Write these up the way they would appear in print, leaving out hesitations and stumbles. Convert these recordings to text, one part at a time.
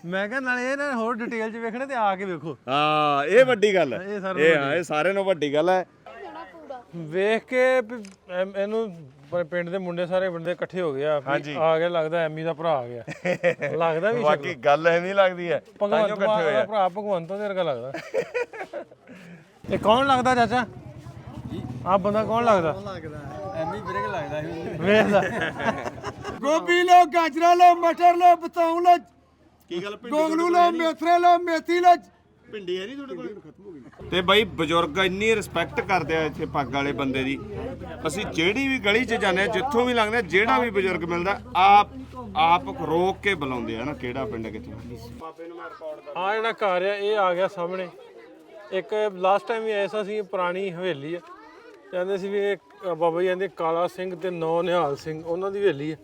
ਮੈਂ ਕਿਹਾ ਨਾਲੇ ਇਹ ਨਾ ਹੋਰ ਡਿਟੇਲ 'ਚ ਵੇਖਣਾ ਤੇ ਆ ਕੇ ਵੇਖੋ। ਹਾਂ ਇਹ ਵੱਡੀ ਗੱਲ ਹੈ, ਇਹ ਸਾਰਿਆਂ ਨਾਲੋਂ ਵੱਡੀ ਗੱਲ ਹੈ। ਵੇਖ ਕੇ ਇਹਨੂੰ ਪਿੰਡ ਦੇ ਮੁੰਡੇ ਸਾਰੇ ਬੰਦੇ ਇਕੱਠੇ ਹੋ ਗਏ ਆ ਗਿਆ, ਲੱਗਦਾ ਐਮੀ ਦਾ ਭਰਾ ਆ ਗਿਆ। ਲੱਗਦਾ ਵੀ ਬਾਕੀ ਗੱਲ ਐਵੇਂ ਲੱਗਦੀ ਹੈ, ਭਗਵੰਤ ਮਾਨ ਦਾ ਭਰਾ ਭਗਵੰਤ ਦੇ ਵਰਗਾ ਲੱਗਦਾ। ਇਹ ਕੌਣ ਲੱਗਦਾ ਚਾਚਾ? ਆ ਬੰਦਾ ਕੌਣ ਲੱਗਦਾ? ਐਮੀ ਵੀਰੇ ਲੱਗਦਾ ਵੇਖ ਲੈ। ਗੋਭੀ ਲੋ, ਗਾਜਰਾਂ ਲੋ, ਮਟਰ ਲੋ, ਬਤਾਉ ਲੋ, ਕੀ ਗੱਲ ਗੋਗਲੂ ਲੋ, ਮੇਥਰੇ ਲੋ, ਮੇਥੀ ਲੋ। ਭਿੰਡੀ ਹੈ ਨਹੀਂ ਤੁਹਾਡੇ ਕੋਲ? ਖਤਮ ਹੋ ਗਈ। ਤੇ ਬਾਈ ਬਜ਼ੁਰਗ ਇੰਨੀ ਰਿਸਪੈਕਟ ਕਰਦੇ ਆ ਇੱਥੇ ਪੱਗ ਵਾਲੇ ਬੰਦੇ ਦੀ। ਅਸੀਂ ਜਿਹੜੀ ਵੀ ਗਲੀ 'ਚ ਜਾਂਦੇ ਆ, ਜਿੱਥੋਂ ਵੀ ਲੰਘਦੇ, ਜਿਹੜਾ ਵੀ ਬਜ਼ੁਰਗ ਮਿਲਦਾ ਆਪ ਰੋਕ ਕੇ ਬੁਲਾਉਂਦੇ ਆ ਨਾ, ਕਿਹੜਾ ਪਿੰਡ ਕਿੱਥੇ। ਆ ਜਿਹੜਾ ਘਰ ਆ ਇਹ ਆ ਗਿਆ ਸਾਹਮਣੇ। ਇੱਕ ਲਾਸਟ ਟਾਈਮ ਵੀ ਐਸਾ ਸੀ, ਪੁਰਾਣੀ ਹਵੇਲੀ ਆ, ਕਹਿੰਦੇ ਸੀ ਵੀ ਇਹ ਬਾਬਾ ਜੀ ਕਹਿੰਦੇ ਕਾਲਾ ਸਿੰਘ ਤੇ ਨੌ ਨਿਹਾਲ ਸਿੰਘ ਉਹਨਾਂ ਦੀ ਹਵੇਲੀ ਆ।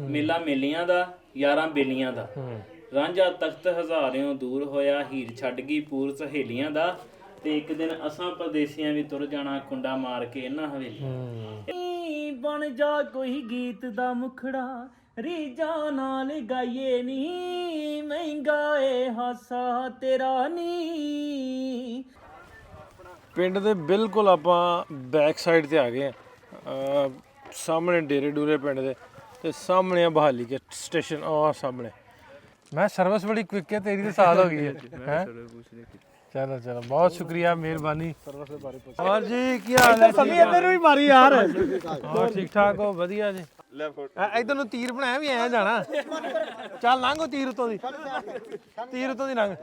ਮੇਲਾ ਮੇਲੀਆਂ ਦਾ, ਯਾਰਾਂ ਬੇਲੀਆਂ ਦਾ, ਰਾਂਝਾ ਤਖਤ ਹਜ਼ਾਰਿਓਂ ਦੂਰ ਹੋਇਆ, ਹੀਰ ਛੱਡ ਗਈ ਪੂਰ ਸਹੇਲੀਆਂ ਦਾ, ਤੇ ਇੱਕ ਦਿਨ ਅਸਾਂ ਪਰਦੇਸੀਆਂ ਵੀ ਤੁਰ ਜਾਣਾ, ਕੁੰਡਾ ਮਾਰ ਕੇ ਇਹਨਾਂ ਹਵੇਲੀ। ਬਣ ਜਾ ਕੋਈ ਗੀਤ ਦਾ ਮੁਖੜਾ, ਰੀਜਾਂ ਨਾਲ ਗਾਈਏ ਨੀ, ਮਹਿੰਗਾ ਏ ਹਾਸਾ ਤੇਰਾ ਨੀ। ਪਿੰਡ ਦੇ ਬਿਲਕੁਲ ਆਪਾਂ ਬੈਕ ਸਾਈਡ ਤੇ ਆ ਗਏ ਆ। ਸਾਹਮਣੇ ਡੇਰੇ ਡੂਰੇ ਪਿੰਡ ਦੇ ਤੇ ਸਾਹਮਣੇ ਆ ਬਹਾਲੀ ਕੇ ਸਟੇਸ਼ਨ। ਆ ਸਾਹਮਣੇ ਮੈਂ ਸਰਵਿਸ ਬੜੀ ਕੁਇਕ ਹੈ ਤੇਰੀ, ਤੇ ਸਾਲ ਹੋ ਗਈ ਹੈ। ਚਲੋ ਚਲੋ ਬਹੁਤ ਸ਼ੁਕਰੀਆ, ਮਿਹਰਬਾਨੀ। ਹੋਰ ਜੀ ਕੀ ਹਾਲ ਹੈ? ਸਭੀ ਇੱਧਰ ਨੂੰ ਹੀ ਮਾਰੀ ਯਾਰ। ਹੋਰ ਠੀਕ ਠਾਕ ਹੋ? ਵਧੀਆ ਜੀ। ਇਧਰ ਨੂੰ ਤੀਰ ਬਣਾਇਆ ਵੀ ਐ ਜਾਣਾ। ਚੱਲ ਲੰਘੋ ਤੀਰ ਉਤੋਂ ਦੀ, ਤੀਰ ਉਤੋਂ ਦੀ ਲੰਘ।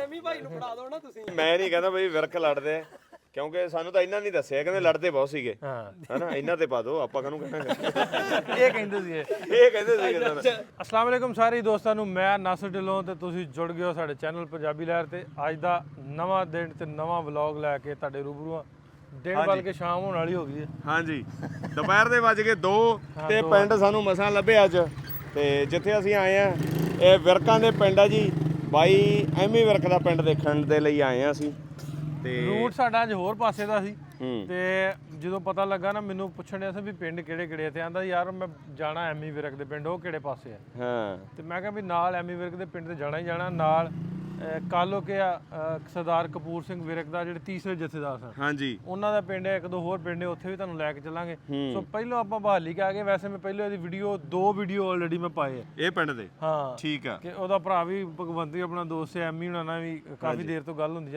ਐਮੀ ਭਾਈ ਨੂੰ ਫੜਾ ਦੋ ਨਾ ਤੁਸੀਂ। ਮੈਂ ਨਹੀਂ ਕਹਿੰਦਾ ਬਈ ਵਿਰਕ ਲੜਦੇ, ਕਿਉਂਕਿ ਸਾਨੂੰ ਤਾਂ ਇਹਨਾਂ ਨਹੀਂ ਦੱਸਿਆ, ਕਹਿੰਦੇ ਲੜਦੇ ਬਹੁਤ ਸੀਗੇ ਹਨਾ, ਇਹਨਾਂ ਤੇ ਪਾ ਦਿਓ, ਆਪਾਂ ਕਾਹਨੂੰ ਕਹਿਣਾ। ਇਹ ਕਹਿੰਦੇ ਸੀ ਇਹ ਕਹਿੰਦੇ ਸੀ। ਅਸਲਾਮ ਵਾਲੇਕੁਮ ਸਾਰੇ ਦੋਸਤਾਂ ਨੂੰ, ਮੈਂ ਨਾਸਰ ਢਿੱਲੋਂ ਤੇ ਤੁਸੀਂ ਜੁੜ ਗਏ ਹੋ ਸਾਡੇ ਚੈਨਲ ਪੰਜਾਬੀ ਲਹਿਰ ਤੇ। ਅੱਜ ਦਾ ਨਵਾਂ ਦਿਨ ਤੇ ਨਵਾਂ ਵਲੌਗ ਲੈ ਕੇ ਤੁਹਾਡੇ ਰੂਬਰੂ ਆ। ਦਿਨ ਬਲ ਕੇ ਸ਼ਾਮ ਹੋਣ ਵਾਲੀ ਹੋ ਗਈ ਹੈ। ਹਾਂਜੀ ਦੁਪਹਿਰ ਦੇ ਵੱਜ ਗਏ 2 ਤੇ ਪਿੰਡ ਸਾਨੂੰ ਮਸਾਂ ਲੱਭਿਆ ਅੱਜ। ਤੇ ਜਿੱਥੇ ਅਸੀਂ ਆਏ ਆ ਇਹ ਵਿਰਕਾਂ ਦੇ ਪਿੰਡ ਆ ਜੀ। ਬਾਈ ਐਮੀ ਵਿਰਕ ਦਾ ਪਿੰਡ ਦੇਖਣ ਦੇ ਲਈ ਆਏ ਆ ਅਸੀਂ। ਤੇ ਰੂਟ ਸਾਡਾ ਅੱਜ ਹੋਰ ਪਾਸੇ ਦਾ ਸੀ। ਤੇ ਜਦੋਂ ਪਤਾ ਲੱਗਾ ਨਾ, ਮੈਨੂੰ ਪੁੱਛਣ ਡਿਆ ਸੀ ਵੀ ਪਿੰਡ ਕਿਹੜੇ ਕਿਹੜੇ, ਤੇ ਆਂਦਾ ਯਾਰ ਮੈਂ ਜਾਣਾ ਐਮੀ ਵਿਰਕ ਦੇ ਪਿੰਡ, ਉਹ ਕਿਹੜੇ ਪਾਸੇ ਆ। ਹਾਂ ਤੇ ਮੈਂ ਕਿਹਾ ਵੀ ਨਾਲ ਐਮੀ ਵਿਰਕ ਦੇ ਪਿੰਡ ਤੇ ਜਾਣਾ ਹੀ ਜਾਣਾ। ਨਾਲ ਕਾਲੋ ਕੇ ਸਰਦਾਰ ਕਪੂਰ ਸਿੰਘ ਵਿਰਕ ਦਾ ਜਿਹੜੇ ਤੀਸਰੇ ਜਥੇਦਾਰ ਸਨ, ਹਾਂਜੀ, ਉਹਨਾਂ ਦਾ ਪਿੰਡ ਹੈ। ਇੱਕ ਦੋ ਹੋਰ ਪਿੰਡ ਹੈ, ਉੱਥੇ ਵੀ ਤੁਹਾਨੂੰ ਲੈ ਕੇ ਚੱਲਾਂਗੇ। ਸੋ ਪਹਿਲਾਂ ਆਪਾਂ ਬਹਾਲੀ ਕੇ ਆ ਗਏ। ਵੈਸੇ ਮੈਂ ਪਹਿਲਾਂ ਇਹਦੀ ਦੋ ਵੀਡੀਓ ਆਲਰੇਡੀ ਮੈਂ ਪਾਏ ਆ ਇਹ ਪਿੰਡ ਦੇ। ਹਾਂ ਠੀਕ ਆ। ਕਿ ਉਹਦਾ ਭਰਾ ਵੀ ਭਗਵੰਤੀ ਆਪਣਾ ਦੋਸਤ ਹੈ, ਐਮੀ ਹੁਣਾਂ ਨਾਲ ਵੀ ਕਾਫੀ ਦੇਰ ਤੋਂ ਗੱਲ ਹੁੰਦੀ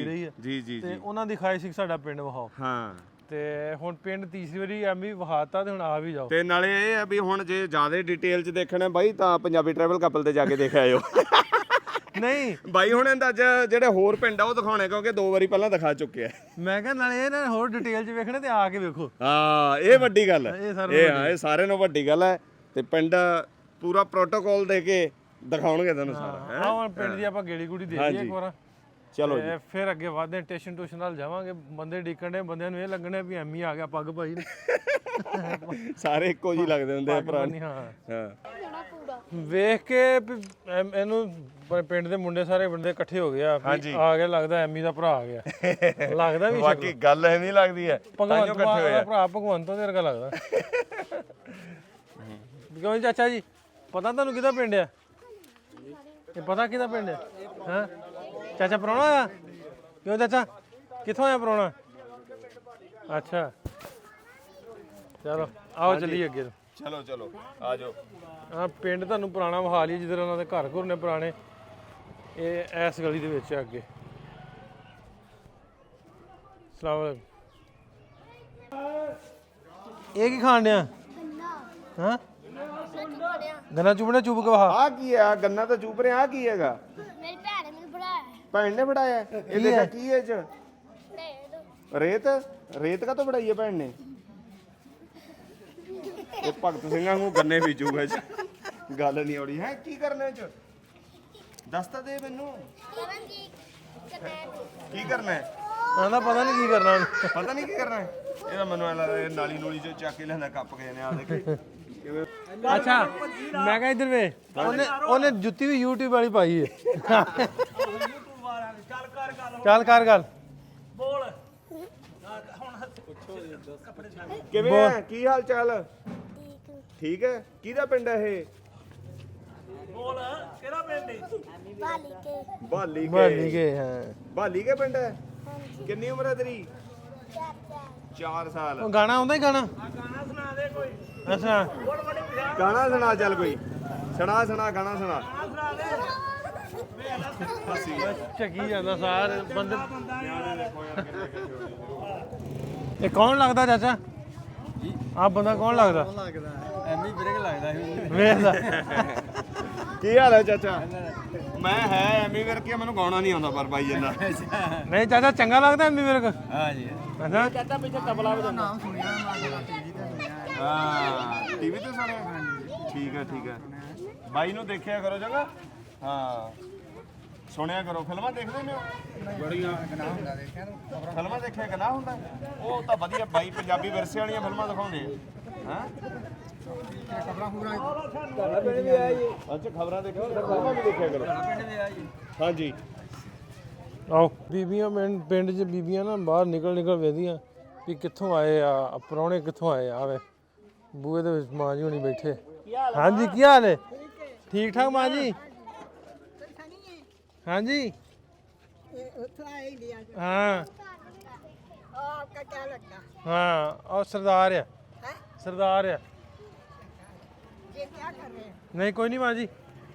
ਰਹੀ ਹੈ। ਜੀ ਜੀ ਤੇ ਉਹਨਾਂ ਦੀ ਖਾਈ ਸੀ ਸਾਡਾ ਪਿੰਡ ਵਿਖਾਓ। ਹਾਂ ਤੇ ਹੁਣ ਪਿੰਡ ਤੀਸਰੀ ਵਾਰੀ ਐਮੀ ਵਿਖਾਤਾ ਤੇ ਹੁਣ ਆ ਵੀ ਜਾਓ। ਤੇ ਨਾਲੇ ਇਹ ਆ ਵੀ ਹੁਣ ਜੇ ਜ਼ਿਆਦਾ ਡਿਟੇਲ ਚ ਦੇਖਣਾ ਬਾਈ ਤਾਂ ਪੰਜਾਬੀ ਟਰੈਵਲ ਕਪਲ ਤੇ ਜਾ ਕੇ ਦੇਖ ਆਇਓ। ਨਹੀਂ ਬਾਈ ਹੁਣ ਇਹਦਾ ਜਿਹੜੇ ਹੋਰ ਪਿੰਡ ਆ ਉਹ ਦਿਖਾਉਣੇ, ਕਿਉਂਕਿ 2 ਵਾਰੀ ਪਹਿਲਾਂ ਦਿਖਾ ਚੁੱਕਿਆ। ਮੈਂ ਕਿਹਾ ਨਾਲੇ ਇਹ ਨਾ ਹੋਰ ਡਿਟੇਲ 'ਚ ਵੇਖਣਾ ਤੇ ਆ ਕੇ ਵੇਖੋ। ਹਾਂ ਇਹ ਵੱਡੀ ਗੱਲ ਹੈ, ਇਹ ਸਾਰਿਆਂ ਨਾਲੋਂ ਵੱਡੀ ਗੱਲ ਹੈ। ਤੇ ਪਿੰਡ ਪੂਰਾ ਪ੍ਰੋਟੋਕਾਲ ਦੇ ਕੇ ਦਿਖਾਉਣਗੇ ਤੁਹਾਨੂੰ ਸਾਰਾ। ਆਹ ਹੁਣ ਪਿੰਡ ਦੀ ਆਪਾਂ ਗੇੜੀ ਗੂੜੀ ਦੇ ਦਈਏ ਇੱਕ ਵਾਰ। ਚਲੋ ਜੀ ਫਿਰ ਅੱਗੇ ਵਧਦੇ ਟੇਸ਼ਨ ਟੂਸ਼ਨ ਨਾਲ ਜਾਵਾਂਗੇ। ਬੰਦੇ ਡੀਕਣ ਦੇ, ਬੰਦਿਆਂ ਨੂੰ ਇਹ ਲੱਗਣਾ ਵੀ ਐਮੀ ਆ ਗਿਆ ਪੱਗ ਭਾਈ ਨੇ। ਸਾਰੇ ਇੱਕੋ ਜਿਹੀ ਲੱਗਦੇ ਹੁੰਦੇ ਆ ਭਰਾ। ਹਾਂ ਵੇਖ ਕੇ ਇਹਨੂੰ ਪਿੰਡ ਦੇ ਮੁੰਡੇ ਸਾਰੇ ਬੰਦੇ ਇਕੱਠੇ ਹੋ ਗਏ ਆ ਗਿਆ, ਲੱਗਦਾ ਐਮੀ ਦਾ ਭਰਾ ਆ ਗਿਆ। ਲੱਗਦਾ ਵੀ ਬਾਕੀ ਗੱਲ ਐਵੇਂ ਲੱਗਦੀ ਹੈ, ਭਗਵੰਤ ਮਾਨ ਦਾ ਭਰਾ ਭਗਵੰਤ ਦੇ ਵਰਗਾ ਲੱਗਦਾ। ਕਿਉਂ ਚਾਚਾ ਜੀ, ਪਤਾ ਤੁਹਾਨੂੰ ਕਿਹਦਾ ਪਿੰਡ ਆ? ਇਹ ਪਤਾ ਕਿਹਦਾ ਪਿੰਡ ਆ? ਹਾਂ ਚਾਚਾ ਪ੍ਰਾਹੁਣਾ ਆ? ਕਿਉਂ ਚਾਚਾ ਕਿੱਥੋਂ ਆਇਆ ਪ੍ਰਾਹੁਣਾ? ਅੱਛਾ ਚਲੋ ਆਓ ਚੱਲੀਏ ਅੱਗੇ। ਚਲੋ ਚਲੋ ਆ ਜਾਓ। ਹਾਂ ਪਿੰਡ ਤੁਹਾਨੂੰ ਪੁਰਾਣਾ ਵਿਖਾ ਲਈਏ, ਜਿੱਧਰ ਉਹਨਾਂ ਦੇ ਘਰ ਘੁਰ ਨੇ ਪੁਰਾਣੇ। ਇਹ ਇਸ ਗਲੀ ਦੇ ਵਿੱਚ ਅੱਗੇ। ਸਲਾਮ ਵਾਲੇਕੁਮ। ਇਹ ਕੀ ਖਾਣ ਡਿਆ? ਹਾਂ ਗੰਨਾ ਚੁਬਣਾ, ਚੁਬ ਕੇ ਵਿਖਾ। ਆ ਕੀ ਹੈ? ਗੰਨਾ ਤਾਂ ਚੂਪ ਰਿਹਾ। ਆ ਕੀ ਹੈਗਾ? ਮੇਰੀ ਭੈਣ ਨੇ ਮੈਨੂੰ ਬਣਾਇਆ। ਭੈਣ ਨੇ ਫੜਾਇਆ? ਇਹ ਦੇਖਾ ਕੀ ਹੈ ਚ? ਰੇਤ ਕਾ ਤੋਂ ਬਣਾਈ ਹੈ ਭੈਣ ਨੇ? ਇਹ ਭਗਤ ਸਿੰਘਾਂ ਨੂੰ ਗੰਨੇ ਬੀਜੂਗਾ ਇਹ 'ਚ। ਗੱਲ ਨਹੀਂ ਆਉਣੀ ਹੈ। ਕੀ ਕਰਨਾ ਇਹ 'ਚ? ਦੱਸ ਤਾਂ ਦੇ ਮੈਨੂੰ। ਕੀ ਕਰਨਾ ਹੈ? ਆਂਦਾ ਪਤਾ ਨਹੀਂ ਕੀ ਕਰਨਾ ਉਹਨੇ। ਪਤਾ ਨਹੀਂ ਕੀ ਕਰਨਾ ਹੈ। ਇਹਦਾ ਮੈਨੂੰ ਐਂ ਲੱਗਦਾ ਇਹ ਨਾਲੀ ਨੂਲੀ 'ਚ ਚੱਕ ਕੇ ਲਿਆਂਦਾ ਕੱਪ ਗਏ ਨੇ ਆ ਦੇਖ ਕਿਵੇਂ। ਅੱਛਾ ਮੈਂ ਕਿਹਾ ਇੱਧਰ ਵੇ ਉਹਨੇ ਜੁੱਤੀ ਵੀ YouTube ਵਾਲੀ ਪਾਈ ਹੈ। ਚੱਲ ਕਰ ਗੱਲ। ਕਿਵੇਂ ਹੈ? ਕੀ ਹਾਲ ਚਾਲ? ਠੀਕ ਹੈ। ਕਿਹਦਾ ਪਿੰਡ ਹੈ ਇਹ? ਬੋਲ ਕਿਹੜਾ ਪਿੰਡ ਹੈ? ਬਾਲੀ ਬਣੀ ਕੇ ਹਾਂ। ਬਾਲੀ ਕੇ ਪਿੰਡ ਹੈ? ਕਿੰਨੀ ਉਮਰ ਹੈ ਤੇਰੀ? 4 ਸਾਲ। ਉਹ ਗਾਣਾ ਆਉਂਦਾ ਹੀ ਗਾਣਾ। ਗਾਣਾ ਸੁਣਾ ਦੇ ਕੋਈ। ਅੱਛਾ ਬੋਲ ਬੜੀ ਪਿਆਰ ਗਾਣਾ ਸੁਣਾ ਚੱਲ ਕੋਈ। ਸੁਣਾ ਗਾਣਾ ਸੁਣਾ। ਸੁਣਾ ਦੇ। ਝੱਗੀ ਜਾਂਦਾ ਸਾਰ ਬੰਦੇ। ਇਹ ਕੌਣ ਲੱਗਦਾ ਚਾਚਾ? ਆਹ ਬੰਦਾ ਕੌਣ ਲੱਗਦਾ? ਐਵੇਂ ਬ੍ਰੇਕ ਲੱਗਦਾ ਵੇਖ ਲੈ। ਕੀ ਹਾਲ ਹੈ ਚਾਚਾ? ਮੈਂ ਹੈ ਐਮੀ ਵਰਕੇ ਮੈਨੂੰ ਗਾਉਣਾ ਨਹੀਂ ਆਉਂਦਾ ਪਰ ਬਾਈ ਜੰਨਾ। ਨਹੀਂ ਚਾਚਾ ਚੰਗਾ ਲੱਗਦਾ ਐਮੀ ਮੇਰੇ ਕੋ? ਹਾਂ ਜੀ ਅੱਛਾ ਚਾਚਾ ਪਿੱਛੇ ਤਬਲਾ ਵਜਾਉਂਦਾ। ਨਾਮ ਸੁਣਿਆ ਮੈਂ ਟੀਵੀ ਤੇ ਸੁਣਿਆ। ਹਾਂ ਟੀਵੀ ਤੇ ਸੁਣਿਆ। ਠੀਕ ਹੈ ਬਾਈ ਨੂੰ ਦੇਖਿਆ ਕਰੋ ਜਗਾ। ਹਾਂ ਸੁਣਿਆ ਕਰੋ। ਫਿਲਮਾਂ ਦੇਖਦੇ ਨੇ? ਬੜੀਆਂ ਗਨਾਹ ਹੁੰਦਾ ਦੇਖਿਆ ਫਿਲਮਾਂ ਦੇਖਿਆ ਗਨਾਹ ਹੁੰਦਾ? ਉਹ ਤਾਂ ਵਧੀਆ ਬਾਈ ਪੰਜਾਬੀ ਵਿਰਸੇ ਵਾਲੀਆਂ ਫਿਲਮਾਂ ਦਿਖਾਉਂਦੇ ਆ। ਹਾਂ ਖਬਰਾਂ ਖੁਬਰਾਂ ਅੱਛਾ ਖਬਰਾਂ ਦੇਖੋ ਫਿਲਮਾਂ ਵੀ ਦੇਖਿਆ ਕਰੋ। ਪਿੰਡ ਦੇ ਆ ਜੀ। ਹਾਂਜੀ ਆਓ ਬੀਬੀਆਂ ਪਿੰਡ 'ਚ ਬੀਬੀਆਂ ਨਾ ਬਾਹਰ ਨਿਕਲ ਵੇਦੀਆਂ ਵੀ ਕਿੱਥੋਂ ਆਏ ਆ ਪ੍ਰਾਹੁਣੇ ਕਿੱਥੋਂ ਆਏ ਆ। ਵੇ ਬੂਹੇ ਦੇ ਵਿੱਚ ਮਾਂ ਜੀ ਹੁਣੀ ਬੈਠੇ। ਹਾਂਜੀ ਕੀ ਹਾਲ ਹੈ? ਠੀਕ ਠਾਕ ਮਾਂ ਜੀ? ਹਾਂਜੀ हाँ आपका क्या लगता हाँ और सरदार है है सरदार है ये क्या कर रहे हैं? नहीं कोई नहीं माँ जी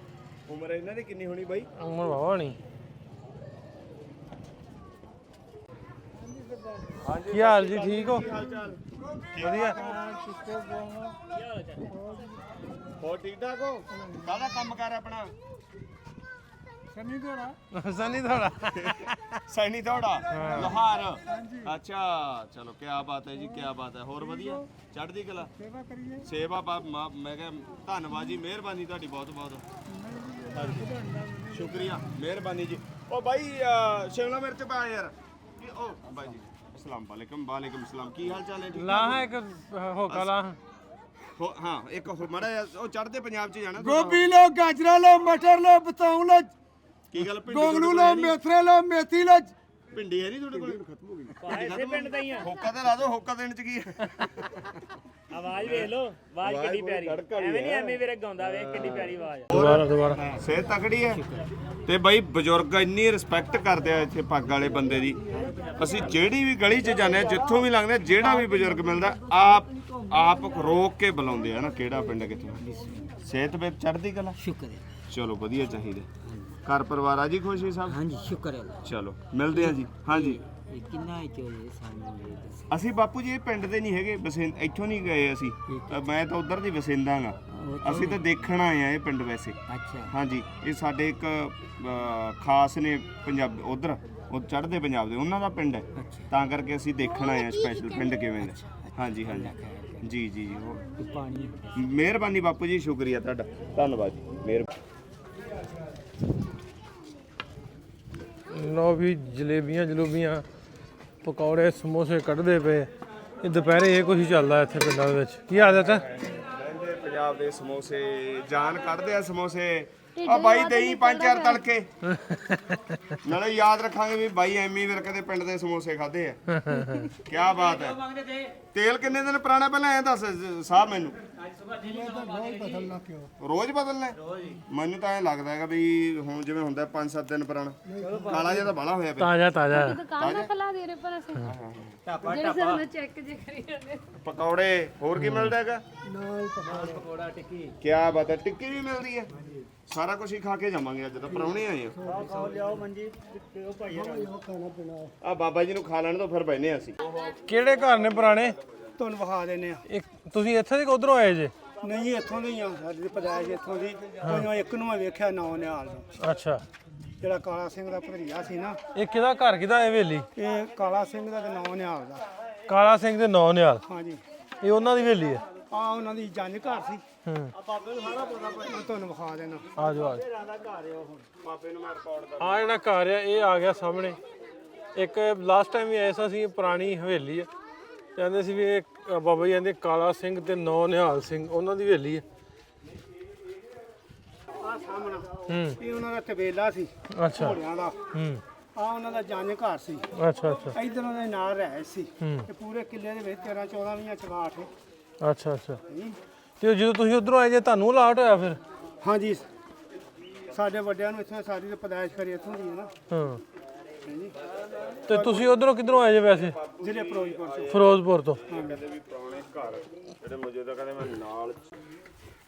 ਉਮਰ ਇਹਨਾਂ ਦੀ ਕਿੰਨੀ ਹੋਣੀ ਬਾਈ? उम्र बाबा नहीं ਕੀ ਹਾਲ ਜੀ? ਠੀਕ ਹੋ? ਵਧੀਆ। ਹੋਰ ਠੀਕ ਠਾਕ ਹੋ? ਕਾਹਦਾ ਕੰਮ ਕਰ ਆਪਣਾ? ਸੰਨੀ ਦੋੜਾ ਸਨੀ ਥੋੜਾ ਸੈਣੀ ਥੋੜਾ ਲੋਹਾਰ। ਅੱਛਾ ਚਲੋ ਕੀ ਬਾਤ ਹੈ ਜੀ ਕੀ ਬਾਤ ਹੈ। ਹੋਰ ਵਧੀਆ ਚੜ੍ਹਦੀ ਕਲਾ। ਸੇਵਾ ਕਰੀਏ। ਸੇਵਾ ਮੈਂ ਕਿਹਾ ਧੰਨਵਾਦ ਜੀ ਮਿਹਰਬਾਨੀ ਤੁਹਾਡੀ ਬਹੁਤ ਬਹੁਤ। ਸ਼ੁਕਰੀਆ ਮਿਹਰਬਾਨੀ ਜੀ। ਉਹ ਬਾਈ ਸ਼ਿਮਲਾ ਮਿਰਚ ਪਾ ਯਾਰ। ਉਹ ਬਾਈ ਜੀ ਅਸਲਾਮ ਵਾਲੇਕਮ ਸਲਾਮ। ਕੀ ਹਾਲ ਚਾਲ ਹੈ? ਠੀਕ ਲਾ ਹੈ ਇੱਕ ਹੋਕਾ ਲਾ ਹਾਂ ਇੱਕ ਮੜਾ ਉਹ ਚੜ੍ਹਦੇ ਪੰਜਾਬ ਚ ਜਾਣਾ। गोभी लो गाजरा लो मटर लो बताऊं लो ਕੀ ਗੱਲ गोगलू लो मेथरे लो मेथी लो ਪਿੰਡੀ ਹੈ ਨਹੀਂ ਤੁਹਾਡੇ ਕੋਲ? ਖਤਮ ਹੋ ਗਈ। ਇਸੇ ਪਿੰਡ ਦਾ ਹੀ ਆ। ਹੋਕਾ ਤੇ ਲਾ ਦੋ। ਹੋਕਾ ਦੇਣ ਚ ਕੀ ਹੈ? ਆਵਾਜ਼ ਵੇਖ ਲੋ ਆਵਾਜ਼ ਕਿੰਨੀ ਪਿਆਰੀ। ਐਵੇਂ ਨਹੀਂ ਐਵੇਂ ਵੀਰੇ ਗਾਉਂਦਾ ਵੇ ਕਿੰਨੀ ਪਿਆਰੀ ਆਵਾਜ਼। ਦੁਬਾਰਾ ਸਿਹਤ ਤਕੜੀ ਹੈ। ਤੇ ਬਾਈ ਬਜ਼ੁਰਗ ਇੰਨੀ ਰਿਸਪੈਕਟ ਕਰਦੇ ਆ ਇੱਥੇ ਪੱਗ ਵਾਲੇ ਬੰਦੇ ਦੀ। ਅਸੀਂ ਜਿਹੜੀ ਵੀ ਗਲੀ 'ਚ ਜਾਂਦੇ ਆ ਜਿੱਥੋਂ ਵੀ ਲੰਘਦੇ ਜਿਹੜਾ ਵੀ ਬਜ਼ੁਰਗ ਮਿਲਦਾ ਆਪ ਰੋਕ ਕੇ ਬੁਲਾਉਂਦੇ ਆ ਨਾ ਕਿਹੜਾ ਪਿੰਡ ਕਿੱਥੇ। ਸਿਹਤ ਵਿੱਚ ਚੜ੍ਹਦੀ ਕਲਾ। शुक्र है ਚਲੋ ਵਧੀਆ ਚਾਹੀਦਾ। ਘਰ ਪਰਿਵਾਰ ਆ ਜੀ ਖੁਸ਼ੀ ਸਭ? हाँ जी शुक्र है ਚਲੋ ਮਿਲਦੇ ਆ ਜੀ। ਹਾਂਜੀ ये किन्ना चाहिए सानू ये दस ਅਸੀਂ ਬਾਪੂ ਜੀ ਇਹ ਪਿੰਡ ਦੇ ਨਹੀਂ ਹੈਗੇ ਇੱਥੋਂ ਨਹੀਂ ਗਏ ਅਸੀਂ। ਮੈਂ ਤਾਂ ਉਧਰ ਦੀ ਵਸਿੰਦਾ ਗਾ। ਅਸੀਂ ਤਾਂ ਦੇਖਣ ਆਏ ਆ ਇਹ ਪਿੰਡ ਵੈਸੇ। अच्छा ਹਾਂਜੀ ਇਹ ਸਾਡੇ ਇੱਕ ਖਾਸ ਨੇ ਪੰਜਾਬ ਉਧਰ ਉਹ ਚੜ੍ਹਦੇ ਪੰਜਾਬ ਦੇ ਉਹਨਾਂ ਦਾ ਪਿੰਡ ਹੈ ਤਾਂ ਕਰਕੇ ਅਸੀਂ ਦੇਖਣ ਆਏ ਆ ਸਪੈਸ਼ਲ ਪਿੰਡ ਕਿਵੇਂ ਦਾ। ਹਾਂਜੀ ਜੀ ये पानी ਮਿਹਰਬਾਨੀ ਬਾਪੂ ਜੀ ਸ਼ੁਕਰੀਆ ਤੁਹਾਡਾ ਧੰਨਵਾਦ ਜੀ ਮਿਹਰਬਾਨੀ। ਲੋ ਵੀ ਜਲੇਬੀਆਂ ਪਕੌੜੇ ਸਮੋਸੇ ਕੱਢਦੇ ਪਏ। ਇਹ ਦੁਪਹਿਰੇ ਇਹ ਕੁਝ ਚੱਲਦਾ ਇੱਥੇ ਪਿੰਡਾਂ ਦੇ ਵਿੱਚ। ਕੀ ਆਦਤ ਹੈ? ਕਹਿੰਦੇ ਪੰਜਾਬ ਦੇ ਸਮੋਸੇ ਜਾਨ ਕੱਢਦੇ ਆ ਸਮੋਸੇ। ਆ ਬਾਈ ਦੇਈ 5-4 ਤੜਕੇ ਨਾਲੇ ਯਾਦ ਰੱਖਾਂਗੇ ਵੀ ਬਾਈ ਐਮੀ ਵਿਰਕ ਦੇ ਪਿੰਡ ਦੇ ਸਮੋਸੇ ਖਾਦੇ ਆ। ਕੀ ਬਾਤ ਹੈ। ਤੇਲ ਕਿੰਨੇ ਦਿਨ ਪੁਰਾਣਾ ਪਹਿਲਾਂ ਐ ਦੱਸ ਸਾਹਿਬ ਮੈਨੂੰ। ਰੋਜ਼ ਬਦਲਣਾ? ਮੈਨੂੰ ਤਾਂ ਐ ਲੱਗਦਾ ਹੈਗਾ ਵੀ ਹੁਣ ਜਿਵੇਂ ਹੁੰਦਾ 5-7 ਦਿਨ ਪੁਰਾਣਾ। ਕਾਲਾ ਜਿਹਾ ਤਾਂ ਬਾਲਾ ਹੋਇਆ ਪਿਆ। ਤਾਜ਼ਾ ਦੁਕਾਨ ਨਾ ਖਲਾ ਦੇ ਰਹੇ ਪਰ ਅਸੀਂ ਜਿਹੜੇ ਸਾਨੂੰ ਚੈੱਕ ਜੇ ਕਰੀ ਜਾਂਦੇ। ਪਕੌੜੇ ਹੋਰ ਕੀ ਮਿਲਦਾ ਹੈਗਾ? पकौड़ा टिक्की ਕੀ ਬਾਤ ਹੈ। ਟਿੱਕੀ ਵੀ ਮਿਲਦੀ ਹੈ। ਸਾਰਾ ਕੁਝ ਹੀ ਖਾ ਕੇ ਜਾਵਾਂਗੇ ਅੱਜ ਤਾਂ ਪ੍ਰਾਹੁਣੇ ਆਏ ਆ। लियाओ मंजी ओ भाई खाना पीना ਆ ਬਾਬਾ ਜੀ ਨੂੰ ਖਾ ਲੈਣ ਤੋਂ ਫਿਰ ਬੈਨੇ ਆ ਅਸੀਂ। ਕਿਹੜੇ ਘਰ ਨੇ ਪੁਰਾਣੇ? ਤੁਹਾਨੂੰ ਵਿਖਾ ਦਿੰਨੇ ਆ। ਇੱਕ ਤੁਸੀਂ ਇੱਥੇ ਦੇ ਉਧਰੋਂ ਆਏ ਜੇ? ਨਹੀਂ ਇੱਥੋਂ ਦੇ ਹੀ ਆ। ਸਾਡੀ ਪਦਾਇਸ਼ ਇੱਥੋਂ ਦੀ ਕੋਈ ਇੱਕ ਨੂੰ ਮੈਂ ਵੇਖਿਆ ਨਾ ਨਿਹਾਲ ਨੂੰ। ਅੱਛਾ ਜਿਹੜਾ ਕਾਲਾ ਸਿੰਘ ਦਾ ਭਤਰੀਆ ਸੀ ਨਾ, ਇਹ ਕਿਹਦਾ ਘਰ ਕਿਹਦਾ ਇਹ ਹਵੇਲੀ? ਇਹ ਕਾਲਾ ਸਿੰਘ ਦਾ ਤੇ ਨਾਂ ਨਿਹਾਲ ਦਾ। ਕਾਲਾ ਸਿੰਘ ਦੇ ਨੌ ਨਿਹਾਲ, ਹਾਂਜੀ, ਇਹ ਉਹਨਾਂ ਦੀ ਹਵੇਲੀ ਹੈ। ਆ ਉਹਨਾਂ ਦੀ ਜੰਜ ਘਰ ਸੀ। ਹੂੰ, ਮੈਂ ਤੁਹਾਨੂੰ ਵਿਖਾ ਦੇਣਾ। ਆ ਜਾਓ ਆ ਜਿਹੜਾ ਘਰ ਆ ਇਹ ਆ ਗਿਆ ਸਾਹਮਣੇ। ਇੱਕ ਲਾਸਟ ਟਾਈਮ ਵੀ ਆਏ ਸਾਂ ਅਸੀਂ, ਪੁਰਾਣੀ ਹਵੇਲੀ ਹੈ। ਕਹਿੰਦੇ ਸੀ ਵੀ ਇਹ ਬਾਬਾ ਜੀ ਕਹਿੰਦੇ ਕਾਲਾ ਸਿੰਘ ਤੇ ਨੌ ਨਿਹਾਲ ਸਿੰਘ ਉਹਨਾਂ ਦੀ ਹਵੇਲੀ ਹੈ। ਆ ਸਾਹਮਣਾ ਹੂੰ, ਇਹ ਉਹਨਾਂ ਦਾ ਤਬੇਲਾ ਸੀ ਅੱਛਾ। ਘੋੜਿਆਂ ਦਾ। ਹੂੰ, ਆ ਉਹਨਾਂ ਦਾ ਜੰਜ ਘਰ ਸੀ। ਅੱਛਾ ਅੱਛਾ। ਇਧਰ ਉਹਨਾਂ ਦੇ ਨਾਲ ਰਹਿ ਸੀ। ਹੂੰ, ਤੇ ਪੂਰੇ ਕਿੱਲੇ ਦੇ ਵਿੱਚ 13 14 20 ਚਗਾਠ। ਅੱਛਾ ਅੱਛਾ। ਤੇ ਜਦੋਂ ਤੁਸੀਂ ਉਧਰੋਂ ਆਏ ਜੇ ਤੁਹਾਨੂੰ ਅਲਾਟ ਹੋਇਆ ਫਿਰ? ਹਾਂਜੀ, ਸਾਡੇ ਵੱਡਿਆਂ ਨੂੰ ਇੱਥੇ ਸਾਰੀ ਤੇ ਪਦਾਇਸ਼ ਕਰੀ ਇੱਥੋਂ ਦੀ ਹੈ ਨਾ। ਹਾਂ, ਹਾਂਜੀ, ਤੇ ਤੁਸੀਂ ਉਧਰੋਂ ਕਿੱਧਰੋਂ ਆਏ ਜੇ ਵੈਸੇ? ਜ਼ਿਲ੍ਹੇ ਫਿਰੋਜ਼ਪੁਰ ਤੋਂ। ਫਿਰੋਜ਼ਪੁਰ ਤੋਂ। ਕਹਿੰਦੇ ਵੀ ਪੁਰਾਣੇ ਘਰ ਜਿਹੜੇ ਮੌਜੂਦਾ ਕਹਿੰਦੇ ਮੈਂ ਨਾਲ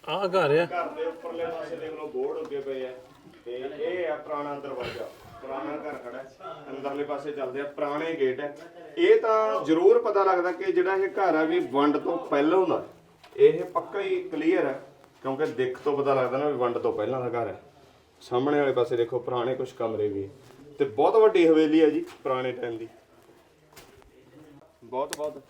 ਆਹ ਘਰ ਆ। ਘਰ ਦੇ ਉੱਪਰਲੇ ਪਾਸੇ ਦੇਖ ਲਓ ਬੋਰਡ ਉੱਗੇ ਪਏ ਆ ਤੇ ਇਹ ਆ ਪੁਰਾਣਾ ਦਰਵਾਜ਼ਾ। ਪੁਰਾਣਾ ਘਰ ਖੜਾ ਹੈ, ਅੰਦਰਲੇ ਪਾਸੇ ਚੱਲਦੇ ਆ, ਪੁਰਾਣੇ ਗੇਟ ਹੈ। ਇਹ ਤਾਂ ਜ਼ਰੂਰ ਪਤਾ ਲੱਗਦਾ ਕਿ ਜਿਹੜਾ ਇਹ ਘਰ ਆ ਵੀ ਵੰਡ ਤੋਂ ਪਹਿਲਾਂ ਦਾ। ਇਹ ਪੱਕਾ ਹੀ ਕਲੀਅਰ ਹੈ ਕਿਉਂਕਿ ਦਿੱਖ ਤੋਂ ਪਤਾ ਲੱਗਦਾ ਨਾ ਵੀ ਵੰਡ ਤੋਂ ਪਹਿਲਾਂ ਦਾ ਘਰ ਹੈ। ਸਾਹਮਣੇ ਵਾਲੇ ਪਾਸੇ ਦੇਖੋ ਪੁਰਾਣੇ ਕੁਝ ਕਮਰੇ ਵੀ ਤੇ ਬਹੁਤ ਵੱਡੀ ਹਵੇਲੀ ਹੈ ਜੀ ਪੁਰਾਣੇ ਟਾਈਮ ਦੀ। ਬਹੁਤ ਬਹੁਤ